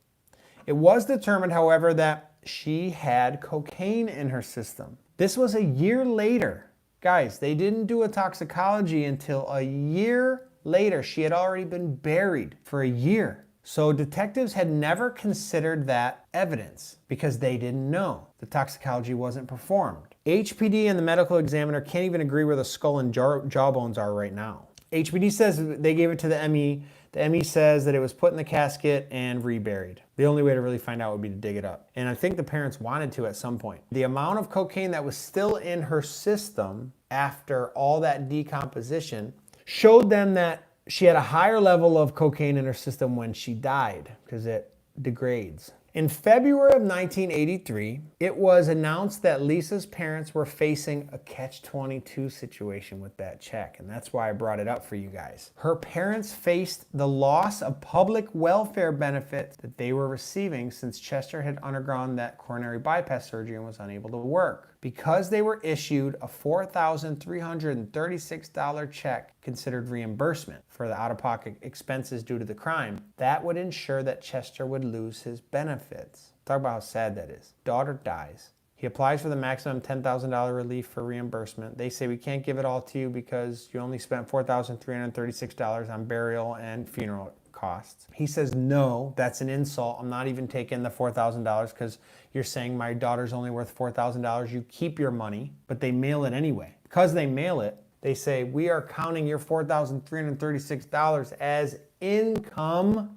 It was determined, however, that she had cocaine in her system. This was a year later. Guys, they didn't do a toxicology until a year later. She had already been buried for a year. So detectives had never considered that evidence because they didn't know. The toxicology wasn't performed. HPD and the medical examiner can't even agree where the skull and jawbones are right now. HPD says they gave it to the ME. The ME says that it was put in the casket and reburied. The only way to really find out would be to dig it up. And I think the parents wanted to at some point. The amount of cocaine that was still in her system after all that decomposition showed them that she had a higher level of cocaine in her system when she died because it degrades. In February of 1983, it was announced that Lisa's parents were facing a catch-22 situation with that check, and that's why I brought it up for you guys. Her parents faced the loss of public welfare benefits that they were receiving since Chester had undergone that coronary bypass surgery and was unable to work. Because they were issued a $4,336 check considered reimbursement for the out-of-pocket expenses due to the crime, that would ensure that Chester would lose his benefits. Talk about how sad that is. Daughter dies. He applies for the maximum $10,000 relief for reimbursement. They say, we can't give it all to you because you only spent $4,336 on burial and funeral costs. He says, no, that's an insult. I'm not even taking the $4,000 because you're saying my daughter's only worth $4,000. You keep your money, but they mail it anyway. Because they mail it, they say, we are counting your $4,336 as income,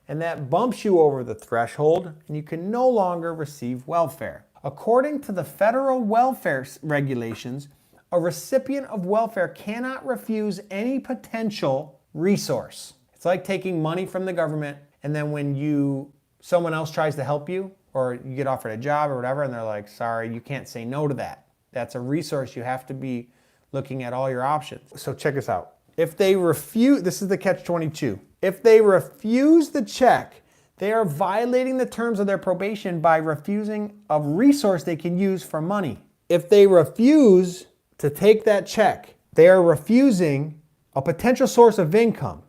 and that bumps you over the threshold, and you can no longer receive welfare. According to the federal welfare regulations, a recipient of welfare cannot refuse any potential resource. It's like taking money from the government, and then when someone else tries to help you, or you get offered a job or whatever, and they're like, sorry, you can't say no to that. That's a resource. You have to be looking at all your options. So check this out. If they refuse, this is the catch-22. If they refuse the check, they are violating the terms of their probation by refusing a resource they can use for money. If they refuse to take that check, they are refusing a potential source of income,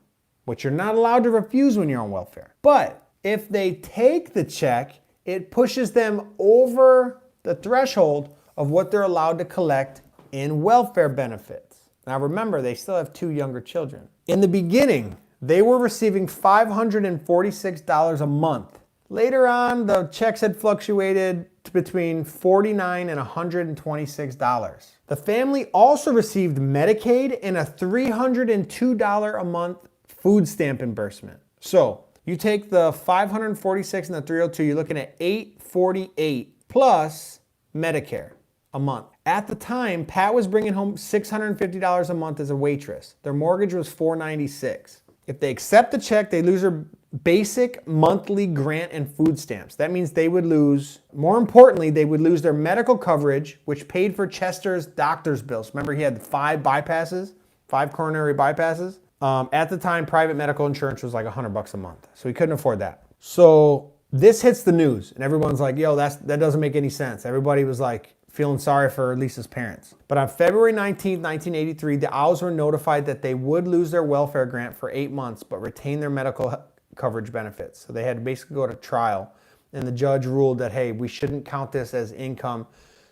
which you're not allowed to refuse when you're on welfare. But if they take the check, it pushes them over the threshold of what they're allowed to collect in welfare benefits. Now remember, they still have 2 younger children. In the beginning, they were receiving $546 a month. Later on, the checks had fluctuated to between $49 and $126. The family also received Medicaid and a $302 a month food stamp reimbursement. So you take the $546 and the $302, you're looking at $848 plus Medicare a month. At the time, Pat was bringing home $650 a month as a waitress. Their mortgage was $496. If they accept the check, they lose their basic monthly grant and food stamps. That means they would lose, more importantly, they would lose their medical coverage, which paid for Chester's doctor's bills. Remember, he had 5 coronary bypasses. At the time, private medical insurance was like $100 a month. So he couldn't afford that. So this hits the news and everyone's like, yo, that doesn't make any sense. Everybody was like feeling sorry for Lisa's parents. But on February 19th, 1983, the Aus were notified that they would lose their welfare grant for 8 months, but retain their medical coverage benefits. So they had to basically go to trial. And the judge ruled that, hey, we shouldn't count this as income,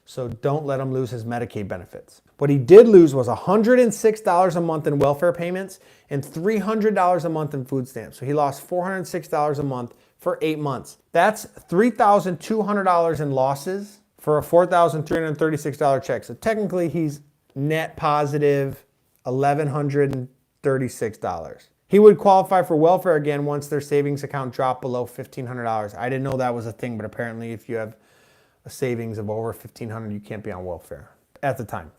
so don't let him lose his Medicaid benefits. What he did lose was $106 a month in welfare payments and $300 a month in food stamps. So he lost $406 a month for 8 months. That's $3,200 in losses for a $4,336 check. So technically he's net positive $1,136. He would qualify for welfare again once their savings account dropped below $1,500. I didn't know that was a thing, but apparently if you have a savings of over $1,500, you can't be on welfare at the time.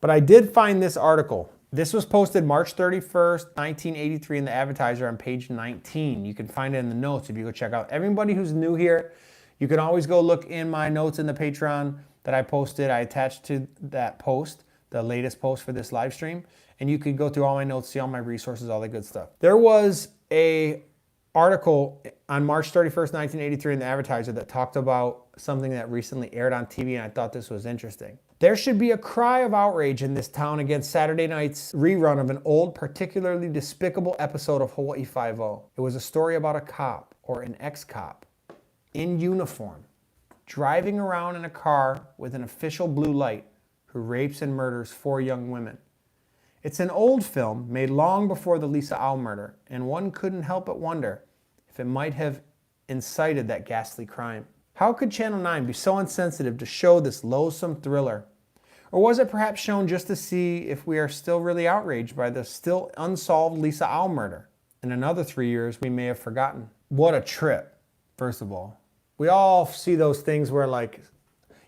But I did find this article. This was posted March 31st, 1983 in the Advertiser on page 19. You can find it in the notes if you go check out. Everybody who's new here, you can always go look in my notes in the Patreon that I posted. I attached to that post, the latest post for this live stream. And you could go through all my notes, see all my resources, all that good stuff. There was a article on March 31st, 1983 in the Advertiser that talked about something that recently aired on TV, and I thought this was interesting. There should be a cry of outrage in this town against Saturday night's rerun of an old, particularly despicable episode of Hawaii Five-0. It was a story about a cop, or an ex-cop, in uniform, driving around in a car with an official blue light who rapes and murders 4 young women. It's an old film made long before the Lisa Au murder, and one couldn't help but wonder if it might have incited that ghastly crime. How could Channel 9 be so insensitive to show this loathsome thriller Or was it perhaps shown just to see if we are still really outraged by the still unsolved Lisa Au murder? In another 3 years, we may have forgotten. What a trip, first of all. We all see those things where, like,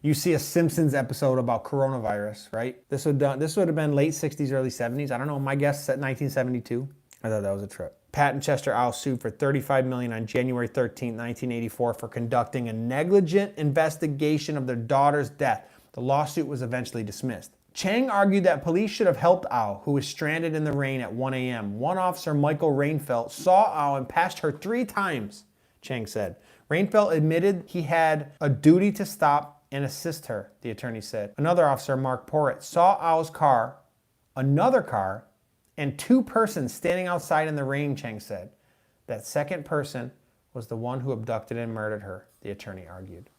you see a Simpsons episode about coronavirus, right? This would have been late 60s, early 70s. I don't know, my guess is at 1972. I thought that was a trip. Pat and Chester Au sued for $35 million on January 13, 1984 for conducting a negligent investigation of their daughter's death. The lawsuit was eventually dismissed. Chang argued that police should have helped Au, who was stranded in the rain at 1 a.m. One officer, Michael Rainfelt, saw Au and passed her 3 times, Chang said. Rainfelt admitted he had a duty to stop and assist her, the attorney said. Another officer, Mark Porritt, saw Au's car, another car, and 2 persons standing outside in the rain, Chang said. That second person was the one who abducted and murdered her, the attorney argued.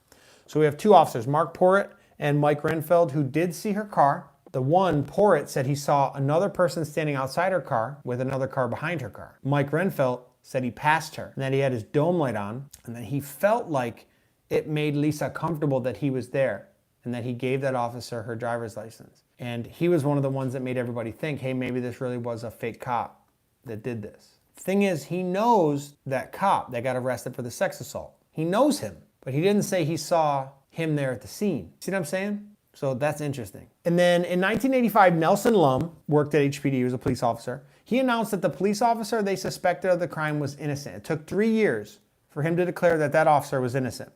So we have 2 officers, Mark Porritt and Mike Renfeld, who did see her car. The one, Porritt, said he saw another person standing outside her car with another car behind her car. Mike Renfeld said he passed her and that he had his dome light on and that he felt like it made Lisa comfortable that he was there and that he gave that officer her driver's license. And he was one of the ones that made everybody think, hey, maybe this really was a fake cop that did this. Thing is, he knows that cop that got arrested for the sex assault. He knows him, but he didn't say he saw him there at the scene. See what I'm saying? So that's interesting. And then in 1985, Nelson Lum worked at HPD. He was a police officer. He announced that the police officer they suspected of the crime was innocent. It took 3 years for him to declare that that officer was innocent.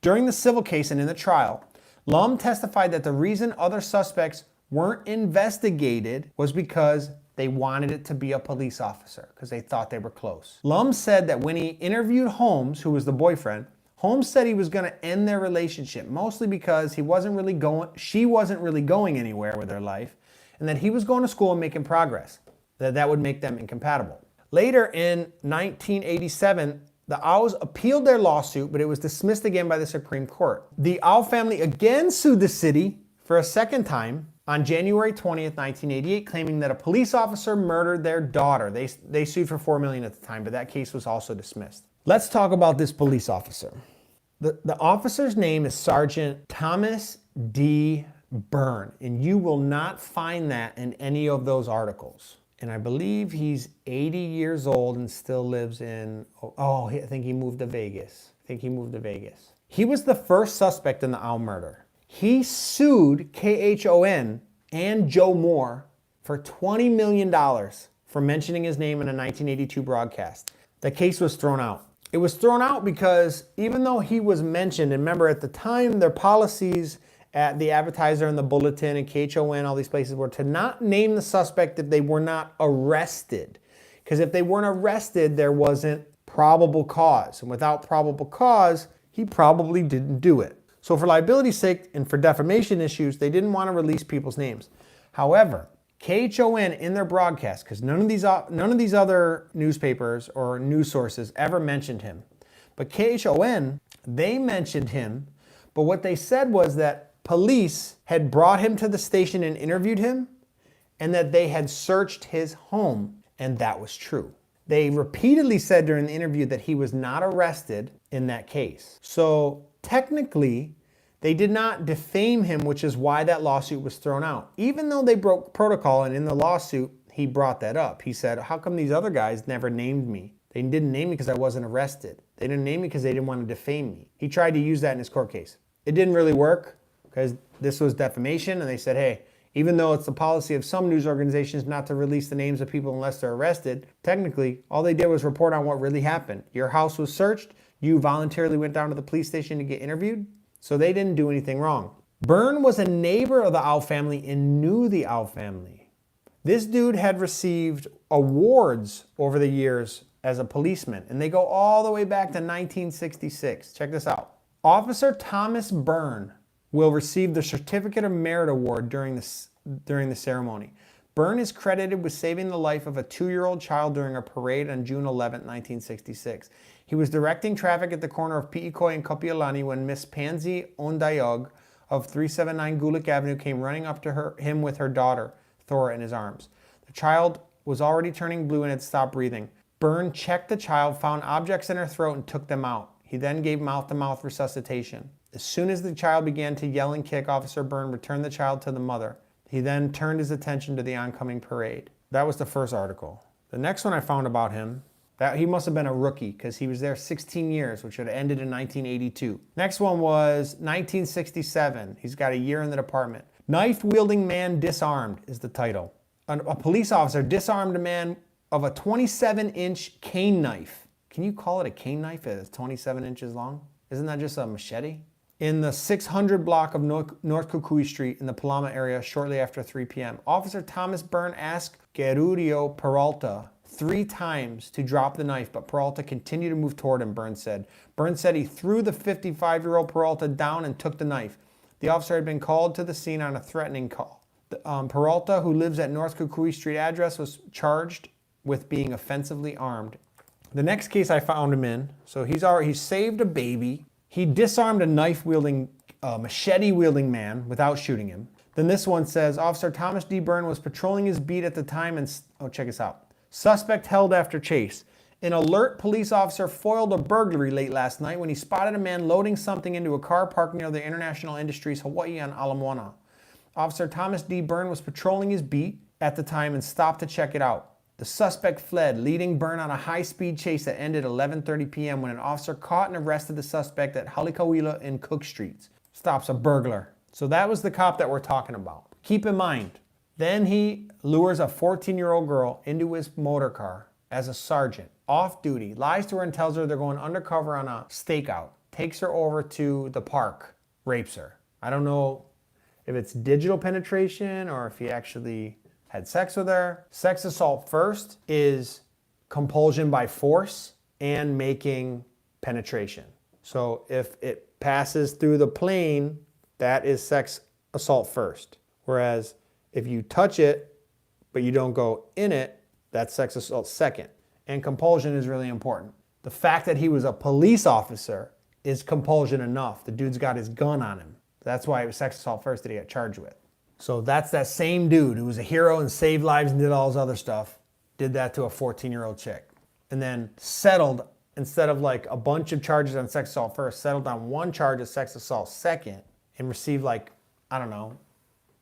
During the civil case and in the trial, Lum testified that the reason other suspects weren't investigated was because they wanted it to be a police officer because they thought they were close. Lum said that when he interviewed Holmes, who was the boyfriend, Holmes said he was going to end their relationship, mostly because she wasn't really going anywhere with her life, and that he was going to school and making progress, that would make them incompatible. Later in 1987, the Aus appealed their lawsuit, but it was dismissed again by the Supreme Court. The Au family again sued the city for a second time on January 20th, 1988, claiming that a police officer murdered their daughter. They sued for $4 million at the time, but that case was also dismissed. Let's talk about this police officer. The officer's name is Sergeant Thomas D. Byrne, and you will not find that in any of those articles. And I believe he's 80 years old and still lives in, I think he moved to Vegas. He was the first suspect in the Au murder. He sued KHON and Joe Moore for $20 million for mentioning his name in a 1982 broadcast. The case was thrown out. It was thrown out because even though he was mentioned, and remember at the time their policies at the Advertiser and the Bulletin and KHON, all these places were to not name the suspect if they were not arrested. Because if they weren't arrested, there wasn't probable cause. And without probable cause, he probably didn't do it. So for liability's sake and for defamation issues, they didn't want to release people's names. However, KHON in their broadcast, because none of these other newspapers or news sources ever mentioned him, but KHON, they mentioned him, but what they said was that police had brought him to the station and interviewed him, and that they had searched his home, and that was true. They repeatedly said during the interview that he was not arrested in that case. So technically, they did not defame him, which is why that lawsuit was thrown out. Even though they broke protocol, and in the lawsuit, he brought that up. He said, how come these other guys never named me? They didn't name me because I wasn't arrested. They didn't name me because they didn't want to defame me. He tried to use that in his court case. It didn't really work because this was defamation, and they said, hey, even though it's the policy of some news organizations not to release the names of people unless they're arrested, technically, all they did was report on what really happened. Your house was searched. You voluntarily went down to the police station to get interviewed. So they didn't do anything wrong. Byrne was a neighbor of the Au family and knew the Au family. This dude had received awards over the years as a policeman, and they go all the way back to 1966. Check this out. Officer Thomas Byrne will receive the Certificate of Merit Award during the ceremony. Byrne is credited with saving the life of a 2-year-old child during a parade on June 11, 1966. He was directing traffic at the corner of Pi'ikoi and Kapiolani when Miss Pansy Ondayog of 379 Gulick Avenue came running up to him with her daughter, Thora, in his arms. The child was already turning blue and had stopped breathing. Byrne checked the child, found objects in her throat, and took them out. He then gave mouth-to-mouth resuscitation. As soon as the child began to yell and kick, Officer Byrne returned the child to the mother. He then turned his attention to the oncoming parade. That was the first article. The next one I found about him, that he must have been a rookie because he was there 16 years, which had ended in 1982. Next one was 1967. He's got a year in the department. Knife-wielding man disarmed is the title. A police officer disarmed a man of a 27-inch cane knife. Can you call it a cane knife if it's 27 inches long? Isn't that just a machete? In the 600 block of North Kukui Street in the Palama area shortly after 3 p.m. Officer Thomas Byrne asked Gerurio Peralta 3 times to drop the knife, but Peralta continued to move toward him, Byrne said. Byrne said he threw the 55-year-old Peralta down and took the knife. The officer had been called to the scene on a threatening call. Peralta, who lives at North Kukui Street address, was charged with being offensively armed. The next case I found him in, so he saved a baby. He disarmed a knife-wielding, machete-wielding man without shooting him. Then this one says, Officer Thomas D. Byrne was patrolling his beat at the time and, check this out. Suspect held after chase. An alert police officer foiled a burglary late last night when he spotted a man loading something into a car parked near the International Industries Hawaii on Ala Moana. Officer Thomas D. Byrne was patrolling his beat at the time and stopped to check it out. The suspect fled, leading Byrne on a high-speed chase that ended at 11:30 p.m. when an officer caught and arrested the suspect at Halikawila and Cook Streets. Stops a burglar. So that was the cop that we're talking about. Keep in mind, then he lures a 14-year-old girl into his motor car as a sergeant, off-duty, lies to her and tells her they're going undercover on a stakeout, takes her over to the park, rapes her. I don't know if it's digital penetration or if he actually had sex with her. Sex assault first is compulsion by force and making penetration. So if it passes through the plane, that is sex assault first. Whereas if you touch it, but you don't go in it, that's sex assault second. And compulsion is really important. The fact that he was a police officer is compulsion enough. The dude's got his gun on him. That's why it was sex assault first that he got charged with. So that's that same dude who was a hero and saved lives and did all this other stuff, did that to a 14-year-old chick. And then settled, instead of like a bunch of charges on sex assault first, settled on one charge of sex assault second and received like, I don't know,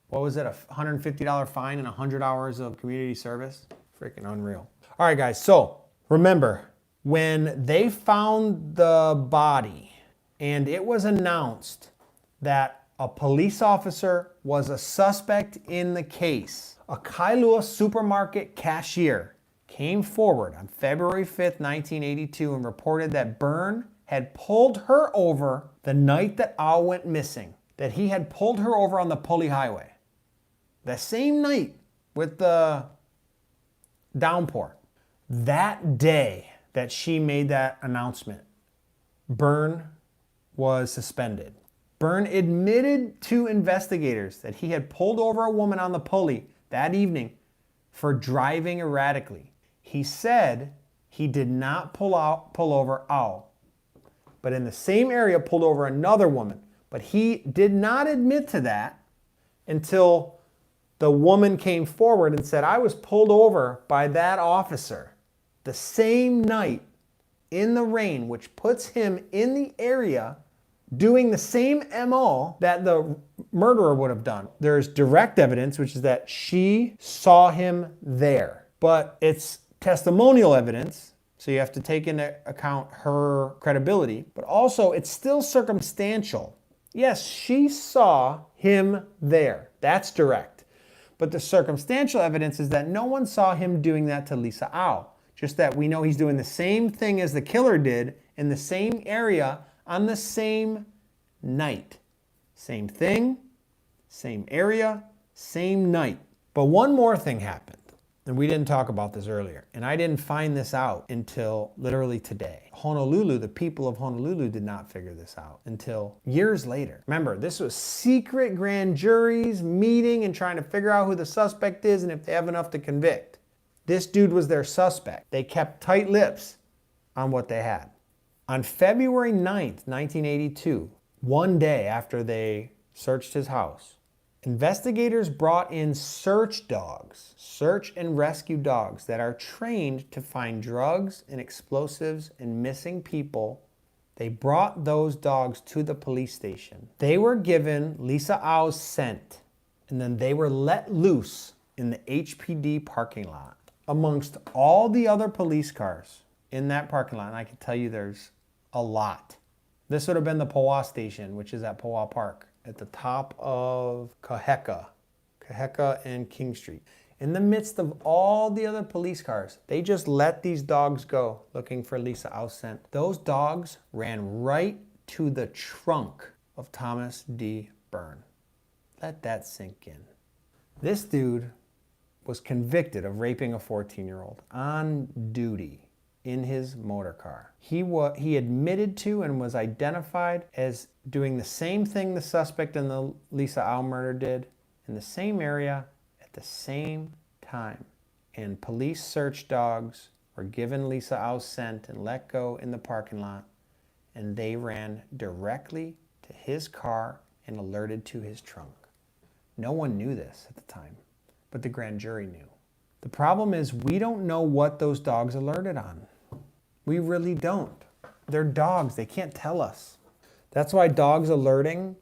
what was it, a $150 fine and 100 hours of community service? Freaking unreal. All right, guys, so remember, when they found the body and it was announced that a police officer was a suspect in the case, a Kailua supermarket cashier came forward on February 5th, 1982 and reported that Byrne had pulled her over the night that Au went missing, that he had pulled her over on the Puli Highway. The same night with the downpour. That day that she made that announcement, Byrne was suspended. Byrne admitted to investigators that he had pulled over a woman on the Puli that evening for driving erratically. He said he did not pull over Au, but in the same area pulled over another woman. But he did not admit to that until the woman came forward and said, I was pulled over by that officer the same night in the rain, which puts him in the area doing the same MO that the murderer would have done. There's direct evidence, which is that she saw him there, but it's testimonial evidence, so you have to take into account her credibility, but also it's still circumstantial. Yes, she saw him there. That's direct. But the circumstantial evidence is that no one saw him doing that to Lisa Au. Just that we know he's doing the same thing as the killer did in the same area on the same night. Same thing, same area, same night. But one more thing happened, and we didn't talk about this earlier, and I didn't find this out until literally today. Honolulu, the people of Honolulu did not figure this out until years later. Remember, this was secret grand juries meeting and trying to figure out who the suspect is and if they have enough to convict. This dude was their suspect. They kept tight lips on what they had. On February 9th, 1982, one day after they searched his house, investigators brought in search dogs, search and rescue dogs that are trained to find drugs and explosives and missing people They brought those dogs to the police station. They were given Lisa Au's scent, and then they were let loose in the HPD parking lot amongst all the other police cars in that parking lot. And I can tell you there's a lot. This would have been the Pawa station, which is at Pawa Park, at the top of Kaheka and King Street. In the midst of all the other police cars, they just let these dogs go looking for Lisa Au's scent. Those dogs ran right to the trunk of Thomas D. Byrne. Let that sink in. This dude was convicted of raping a 14-year-old on duty in his motor car. He admitted to and was identified as doing the same thing the suspect in the Lisa Au murder did in the same area at the same time. And police search dogs were given Lisa Au's scent and let go in the parking lot, and they ran directly to his car and alerted to his trunk. No one knew this at the time, but the grand jury knew. The problem is we don't know what those dogs alerted on. We really don't. They're dogs. They can't tell us. That's why dogs alerting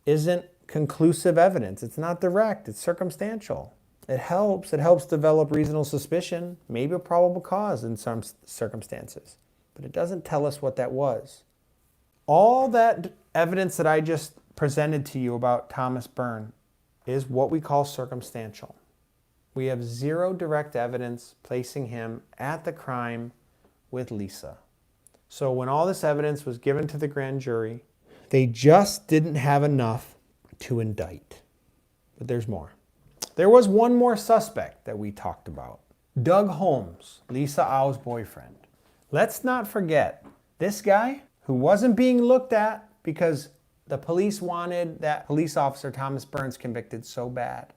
isn't conclusive evidence. It's not direct. It's circumstantial. It helps. It helps develop reasonable suspicion, maybe a probable cause in some circumstances. But it doesn't tell us what that was. All that evidence that I just presented to you about Thomas Byrne is what we call circumstantial. We have zero direct evidence placing him at the crime with Lisa. So when all this evidence was given to the grand jury, they just didn't have enough to indict. But there's more. There was one more suspect that we talked about. Doug Holmes, Lisa Au's boyfriend. Let's not forget, this guy who wasn't being looked at because the police wanted that police officer Thomas Byrne convicted so bad.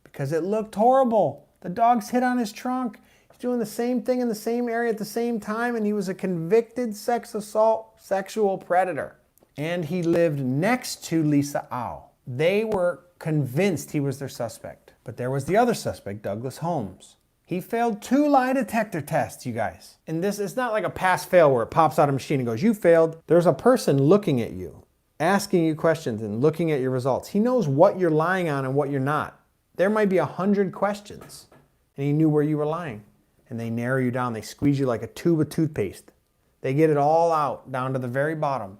Because it looked horrible. The dogs hit on his trunk. He's doing the same thing in the same area at the same time, and he was a convicted sex assault sexual predator. And he lived next to Lisa Au. They were convinced he was their suspect. But there was the other suspect, Douglas Holmes. He failed 2 lie detector tests, you guys. And this is not like a pass-fail where it pops out a machine and goes, you failed. There's a person looking at you, asking you questions and looking at your results. He knows what you're lying on and what you're not. There might be 100 questions, and he knew where you were lying. And they narrow you down. They squeeze you like a tube of toothpaste. They get it all out, down to the very bottom.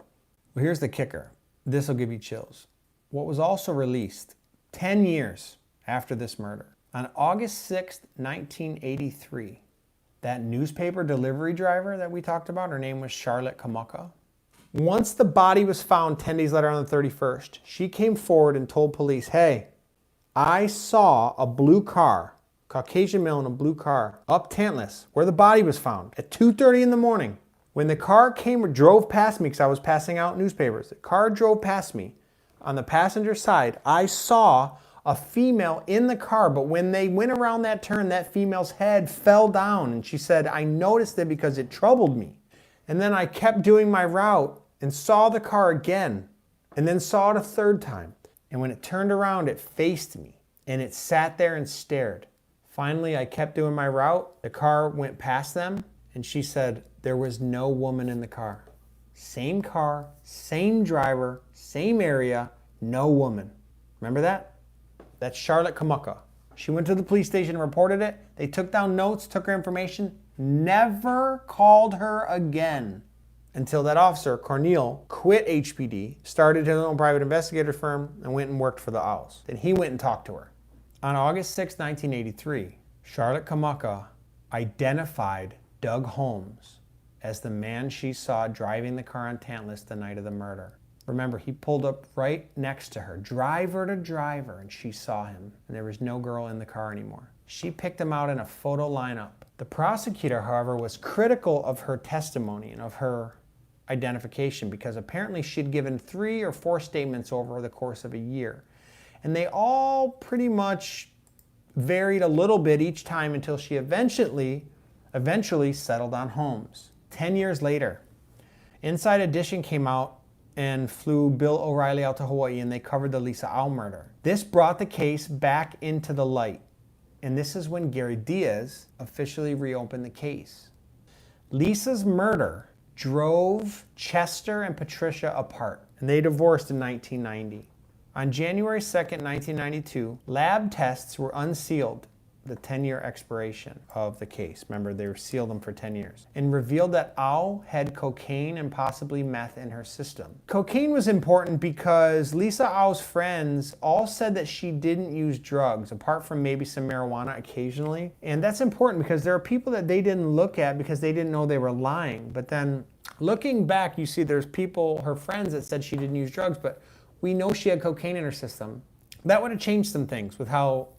Well, here's the kicker. This will give you chills. What was also released 10 years after this murder, on August 6th, 1983, that newspaper delivery driver that we talked about, her name was Charlotte Kamuka. Once the body was found 10 days later on the 31st, she came forward and told police, hey, I saw a blue car, Caucasian male in a blue car, up Tantalus, where the body was found, at 2:30 in the morning. When the car drove past me, because I was passing out newspapers, the car drove past me. On the passenger side, I saw a female in the car, but when they went around that turn, that female's head fell down. And she said, I noticed it because it troubled me. And then I kept doing my route and saw the car again, and then saw it a third time. And when it turned around, it faced me, and it sat there and stared. Finally, I kept doing my route. The car went past them, and she said, there was no woman in the car. Same car, same driver, same area, no woman. Remember that? That's Charlotte Kamuka. She went to the police station and reported it. They took down notes, took her information, never called her again until that officer, Cornel, quit HPD, started his own private investigator firm, and went and worked for the Owls. Then he went and talked to her. On August 6, 1983, Charlotte Kamuka identified Doug Holmes as the man she saw driving the car on Tantalus the night of the murder. Remember, he pulled up right next to her, driver to driver, and she saw him, and there was no girl in the car anymore. She picked him out in a photo lineup. The prosecutor, however, was critical of her testimony and of her identification because apparently she'd given 3 or 4 statements over the course of a year. And they all pretty much varied a little bit each time until she eventually settled on Holmes. 10 years later, Inside Edition came out and flew Bill O'Reilly out to Hawaii, and they covered the Lisa Au murder. This brought the case back into the light. And this is when Gary Diaz officially reopened the case. Lisa's murder drove Chester and Patricia apart, and they divorced in 1990. On January 2nd, 1992, lab tests were unsealed, the 10-year expiration of the case. Remember, they sealed them for 10 years, and revealed that Au had cocaine and possibly meth in her system. Cocaine was important because Lisa Au's friends all said that she didn't use drugs, apart from maybe some marijuana occasionally. And that's important because there are people that they didn't look at because they didn't know they were lying. But then looking back, you see there's people, her friends, that said she didn't use drugs, but we know she had cocaine in her system. That would have changed some things with how,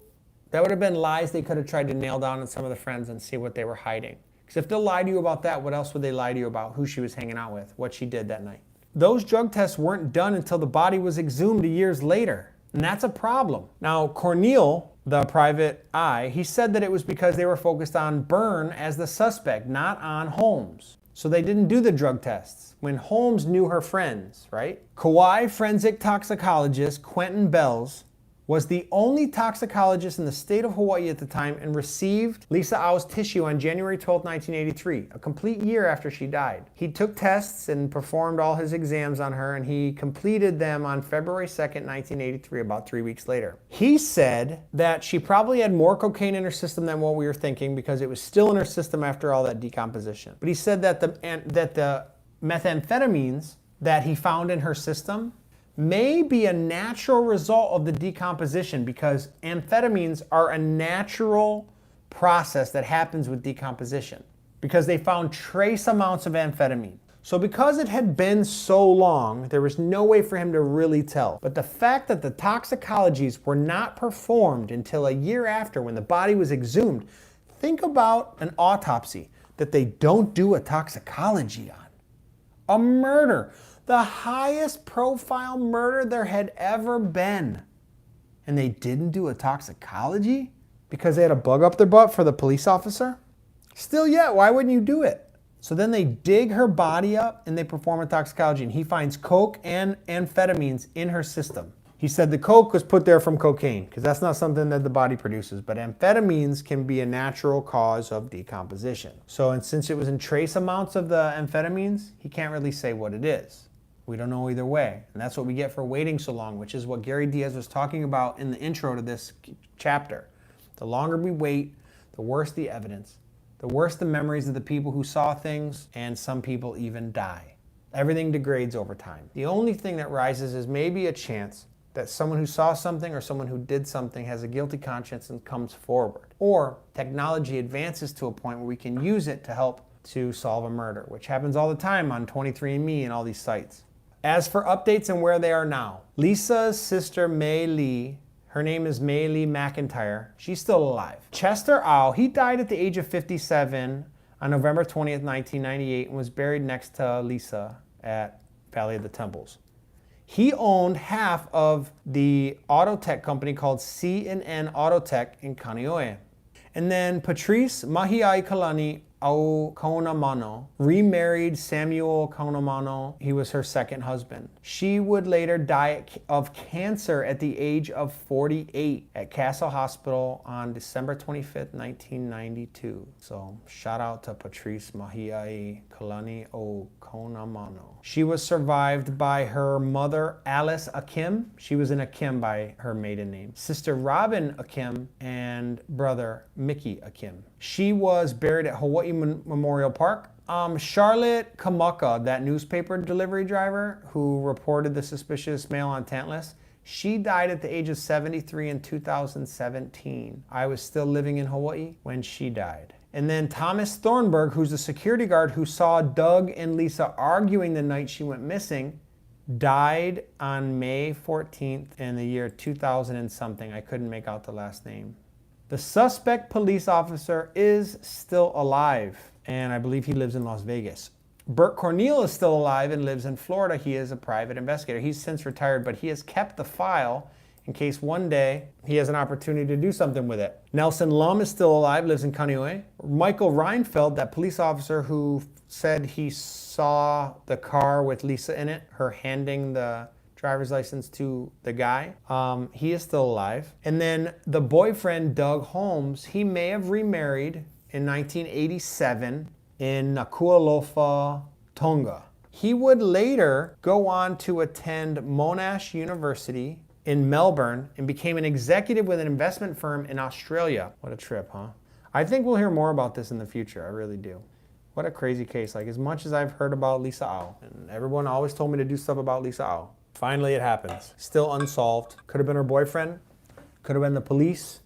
that would have been lies they could have tried to nail down on some of the friends and see what they were hiding. Because if they'll lie to you about that, what else would they lie to you about? Who she was hanging out with, what she did that night. Those drug tests weren't done until the body was exhumed years later. And that's a problem. Now, Cornel, the private eye, he said that it was because they were focused on Byrne as the suspect, not on Holmes. So they didn't do the drug tests when Holmes knew her friends, right? Kauai forensic toxicologist Quentin Bells was the only toxicologist in the state of Hawaii at the time and received Lisa Au's tissue on January 12, 1983, a complete year after she died. He took tests and performed all his exams on her, and he completed them on February 2nd, 1983, about 3 weeks later. He said that she probably had more cocaine in her system than what we were thinking because it was still in her system after all that decomposition. But he said that the methamphetamines that he found in her system may be a natural result of the decomposition because amphetamines are a natural process that happens with decomposition because they found trace amounts of amphetamine. So because it had been so long, there was no way for him to really tell. But the fact that the toxicologies were not performed until a year after when the body was exhumed, think about an autopsy that they don't do a toxicology on. A murder. The highest profile murder there had ever been. And they didn't do a toxicology because they had a bug up their butt for the police officer? Still yet, why wouldn't you do it? So then they dig her body up and they perform a toxicology, and he finds coke and amphetamines in her system. He said the coke was put there from cocaine because that's not something that the body produces, but amphetamines can be a natural cause of decomposition. So, and since it was in trace amounts of the amphetamines, he can't really say what it is. We don't know either way. And that's what we get for waiting so long, which is what Gary Diaz was talking about in the intro to this chapter. The longer we wait, the worse the evidence, the worse the memories of the people who saw things, and some people even die. Everything degrades over time. The only thing that rises is maybe a chance that someone who saw something or someone who did something has a guilty conscience and comes forward. Or technology advances to a point where we can use it to help to solve a murder, which happens all the time on 23andMe and all these sites. As for updates and where they are now, Lisa's sister May Lee, her name is May Lee McIntyre, she's still alive. Chester Au, he died at the age of 57 on November 20th, 1998 and was buried next to Lisa at Valley of the Temples. He owned half of the auto tech company called C&N Auto Tech in Kaneohe. And then Patrice Mahiaikalani Au Kaunamano remarried Samuel Kaunamano. He was her second husband. She would later die of cancer at the age of 48 at Castle Hospital on December 25th, 1992. So shout out to Patrice Mahiaikalani Au Kaunamano. She was survived by her mother, Alice Akim. She was an Akim by her maiden name. Sister Robin Akim and brother Mickey Akim. She was buried at Hawaii Memorial Park. Charlotte Kamaka, that newspaper delivery driver who reported the suspicious male on Tantalus, she died at the age of 73 in 2017. I was still living in Hawaii when she died. And then Thomas Thornburg, who's the security guard who saw Doug and Lisa arguing the night she went missing, died on May 14th in the year 2000 and something. I couldn't make out the last name. The suspect police officer is still alive, and I believe he lives in Las Vegas. Burt Cornel is still alive and lives in Florida. He is a private investigator. He's since retired, but he has kept the file in case one day he has an opportunity to do something with it. Nelson Lum is still alive, lives in Kaneohe. Michael Reinfeld, that police officer who said he saw the car with Lisa in it, her handing the driver's license to the guy, he is still alive. And then the boyfriend, Doug Holmes, he may have remarried in 1987 in Nakualofa, Tonga. He would later go on to attend Monash University in Melbourne and became an executive with an investment firm in Australia. What a trip, huh? I think we'll hear more about this in the future. I really do. What a crazy case. Like, as much as I've heard about Lisa Au, and everyone always told me to do stuff about Lisa Au, finally it happens. Still unsolved. Could have been her boyfriend. Could have been the police.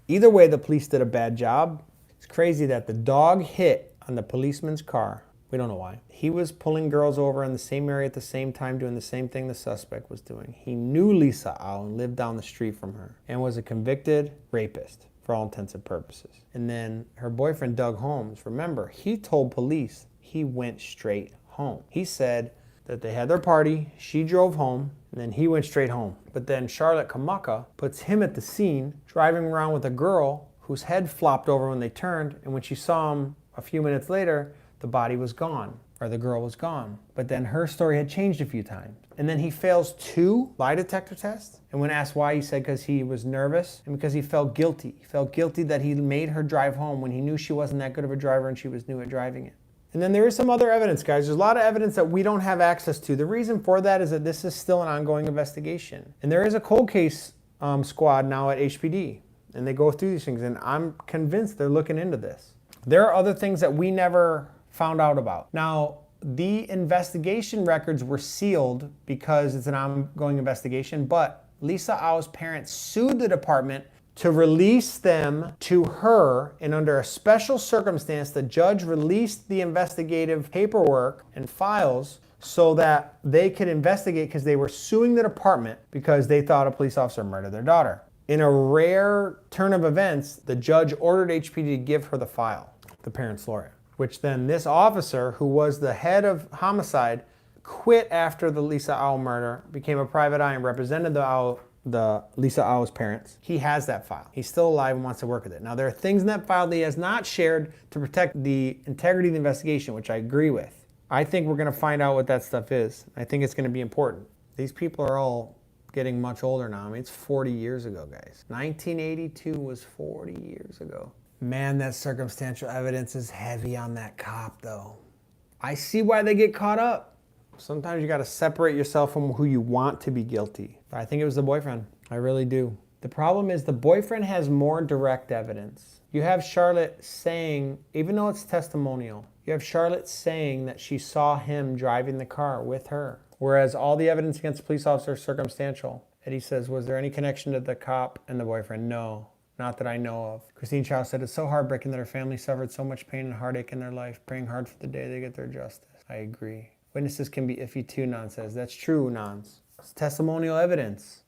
Either way, the police did a bad job. It's crazy that the dog hit on the policeman's car. We don't know why. He was pulling girls over in the same area at the same time, doing the same thing the suspect was doing. He knew Lisa Au and lived down the street from her and was a convicted rapist for all intents and purposes. And then her boyfriend, Doug Holmes, remember, he told police he went straight home. He said that they had their party, she drove home, and then he went straight home. But then Charlotte Kamaka puts him at the scene, driving around with a girl whose head flopped over when they turned, and when she saw him a few minutes later, the body was gone, or the girl was gone. But then her story had changed a few times. And then he fails 2 lie detector tests. And when asked why, he said because he was nervous and because he felt guilty. He felt guilty that he made her drive home when he knew she wasn't that good of a driver and she was new at driving it. And then there is some other evidence, guys. There's a lot of evidence that we don't have access to. The reason for that is that this is still an ongoing investigation. And there is a cold case squad now at HPD. And they go through these things. And I'm convinced they're looking into this. There are other things that we never found out about. Now, the investigation records were sealed because it's an ongoing investigation, but Lisa Au's parents sued the department to release them to her, and under a special circumstance, the judge released the investigative paperwork and files so that they could investigate, because they were suing the department because they thought a police officer murdered their daughter. In a rare turn of events, the judge ordered HPD to give her the file, the parents' lawyer, which then this officer, who was the head of homicide, quit after the Lisa Au murder, became a private eye and represented the Lisa Au's parents. He has that file. He's still alive and wants to work with it. Now, there are things in that file that he has not shared to protect the integrity of the investigation, which I agree with. I think we're going to find out what that stuff is. I think it's going to be important. These people are all getting much older now. I mean, it's 40 years ago, guys. 1982 was 40 years ago. Man, that circumstantial evidence is heavy on that cop, though. I see why they get caught up. Sometimes you got to separate yourself from who you want to be guilty. But I think it was the boyfriend. I really do. The problem is the boyfriend has more direct evidence. You have Charlotte saying, even though it's testimonial, you have Charlotte saying that she saw him driving the car with her. Whereas all the evidence against the police officer is circumstantial. Eddie says, was there any connection to the cop and the boyfriend? No. Not that I know of. Christine Chow said, it's so heartbreaking that her family suffered so much pain and heartache in their life, praying hard for the day they get their justice. I agree. Witnesses can be iffy too, Nan says. That's true, Nans. It's testimonial evidence.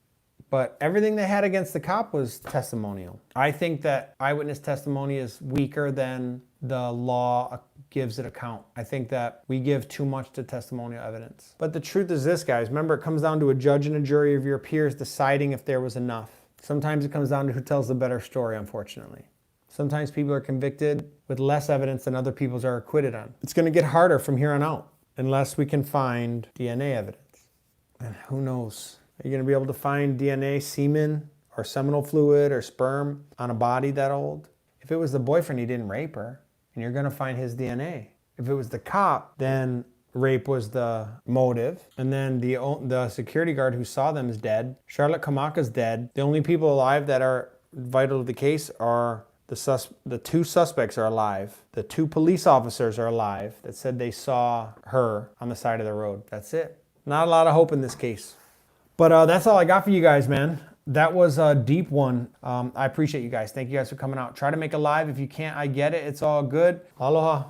But everything they had against the cop was testimonial. I think that eyewitness testimony is weaker than the law gives it account. I think that we give too much to testimonial evidence. But the truth is this, guys. Remember, it comes down to a judge and a jury of your peers deciding if there was enough. Sometimes it comes down to who tells the better story, unfortunately. Sometimes people are convicted with less evidence than other people's are acquitted on. It's going to get harder from here on out unless we can find DNA evidence. And who knows? Are you going to be able to find DNA, semen, or seminal fluid, or sperm on a body that old? If it was the boyfriend, he didn't rape her, and you're going to find his DNA. If it was the cop, then rape was the motive, and then the security guard who saw them is dead. Charlotte Kamaka's dead. The only people alive that are vital to the case are the 2 suspects are alive. The 2 police officers are alive that said they saw her on the side of the road. That's it. Not a lot of hope in this case. But that's all I got for you guys, man. That was a deep one. I appreciate you guys. Thank you guys for coming out. Try to make a live. If you can't, I get it. It's all good. Aloha.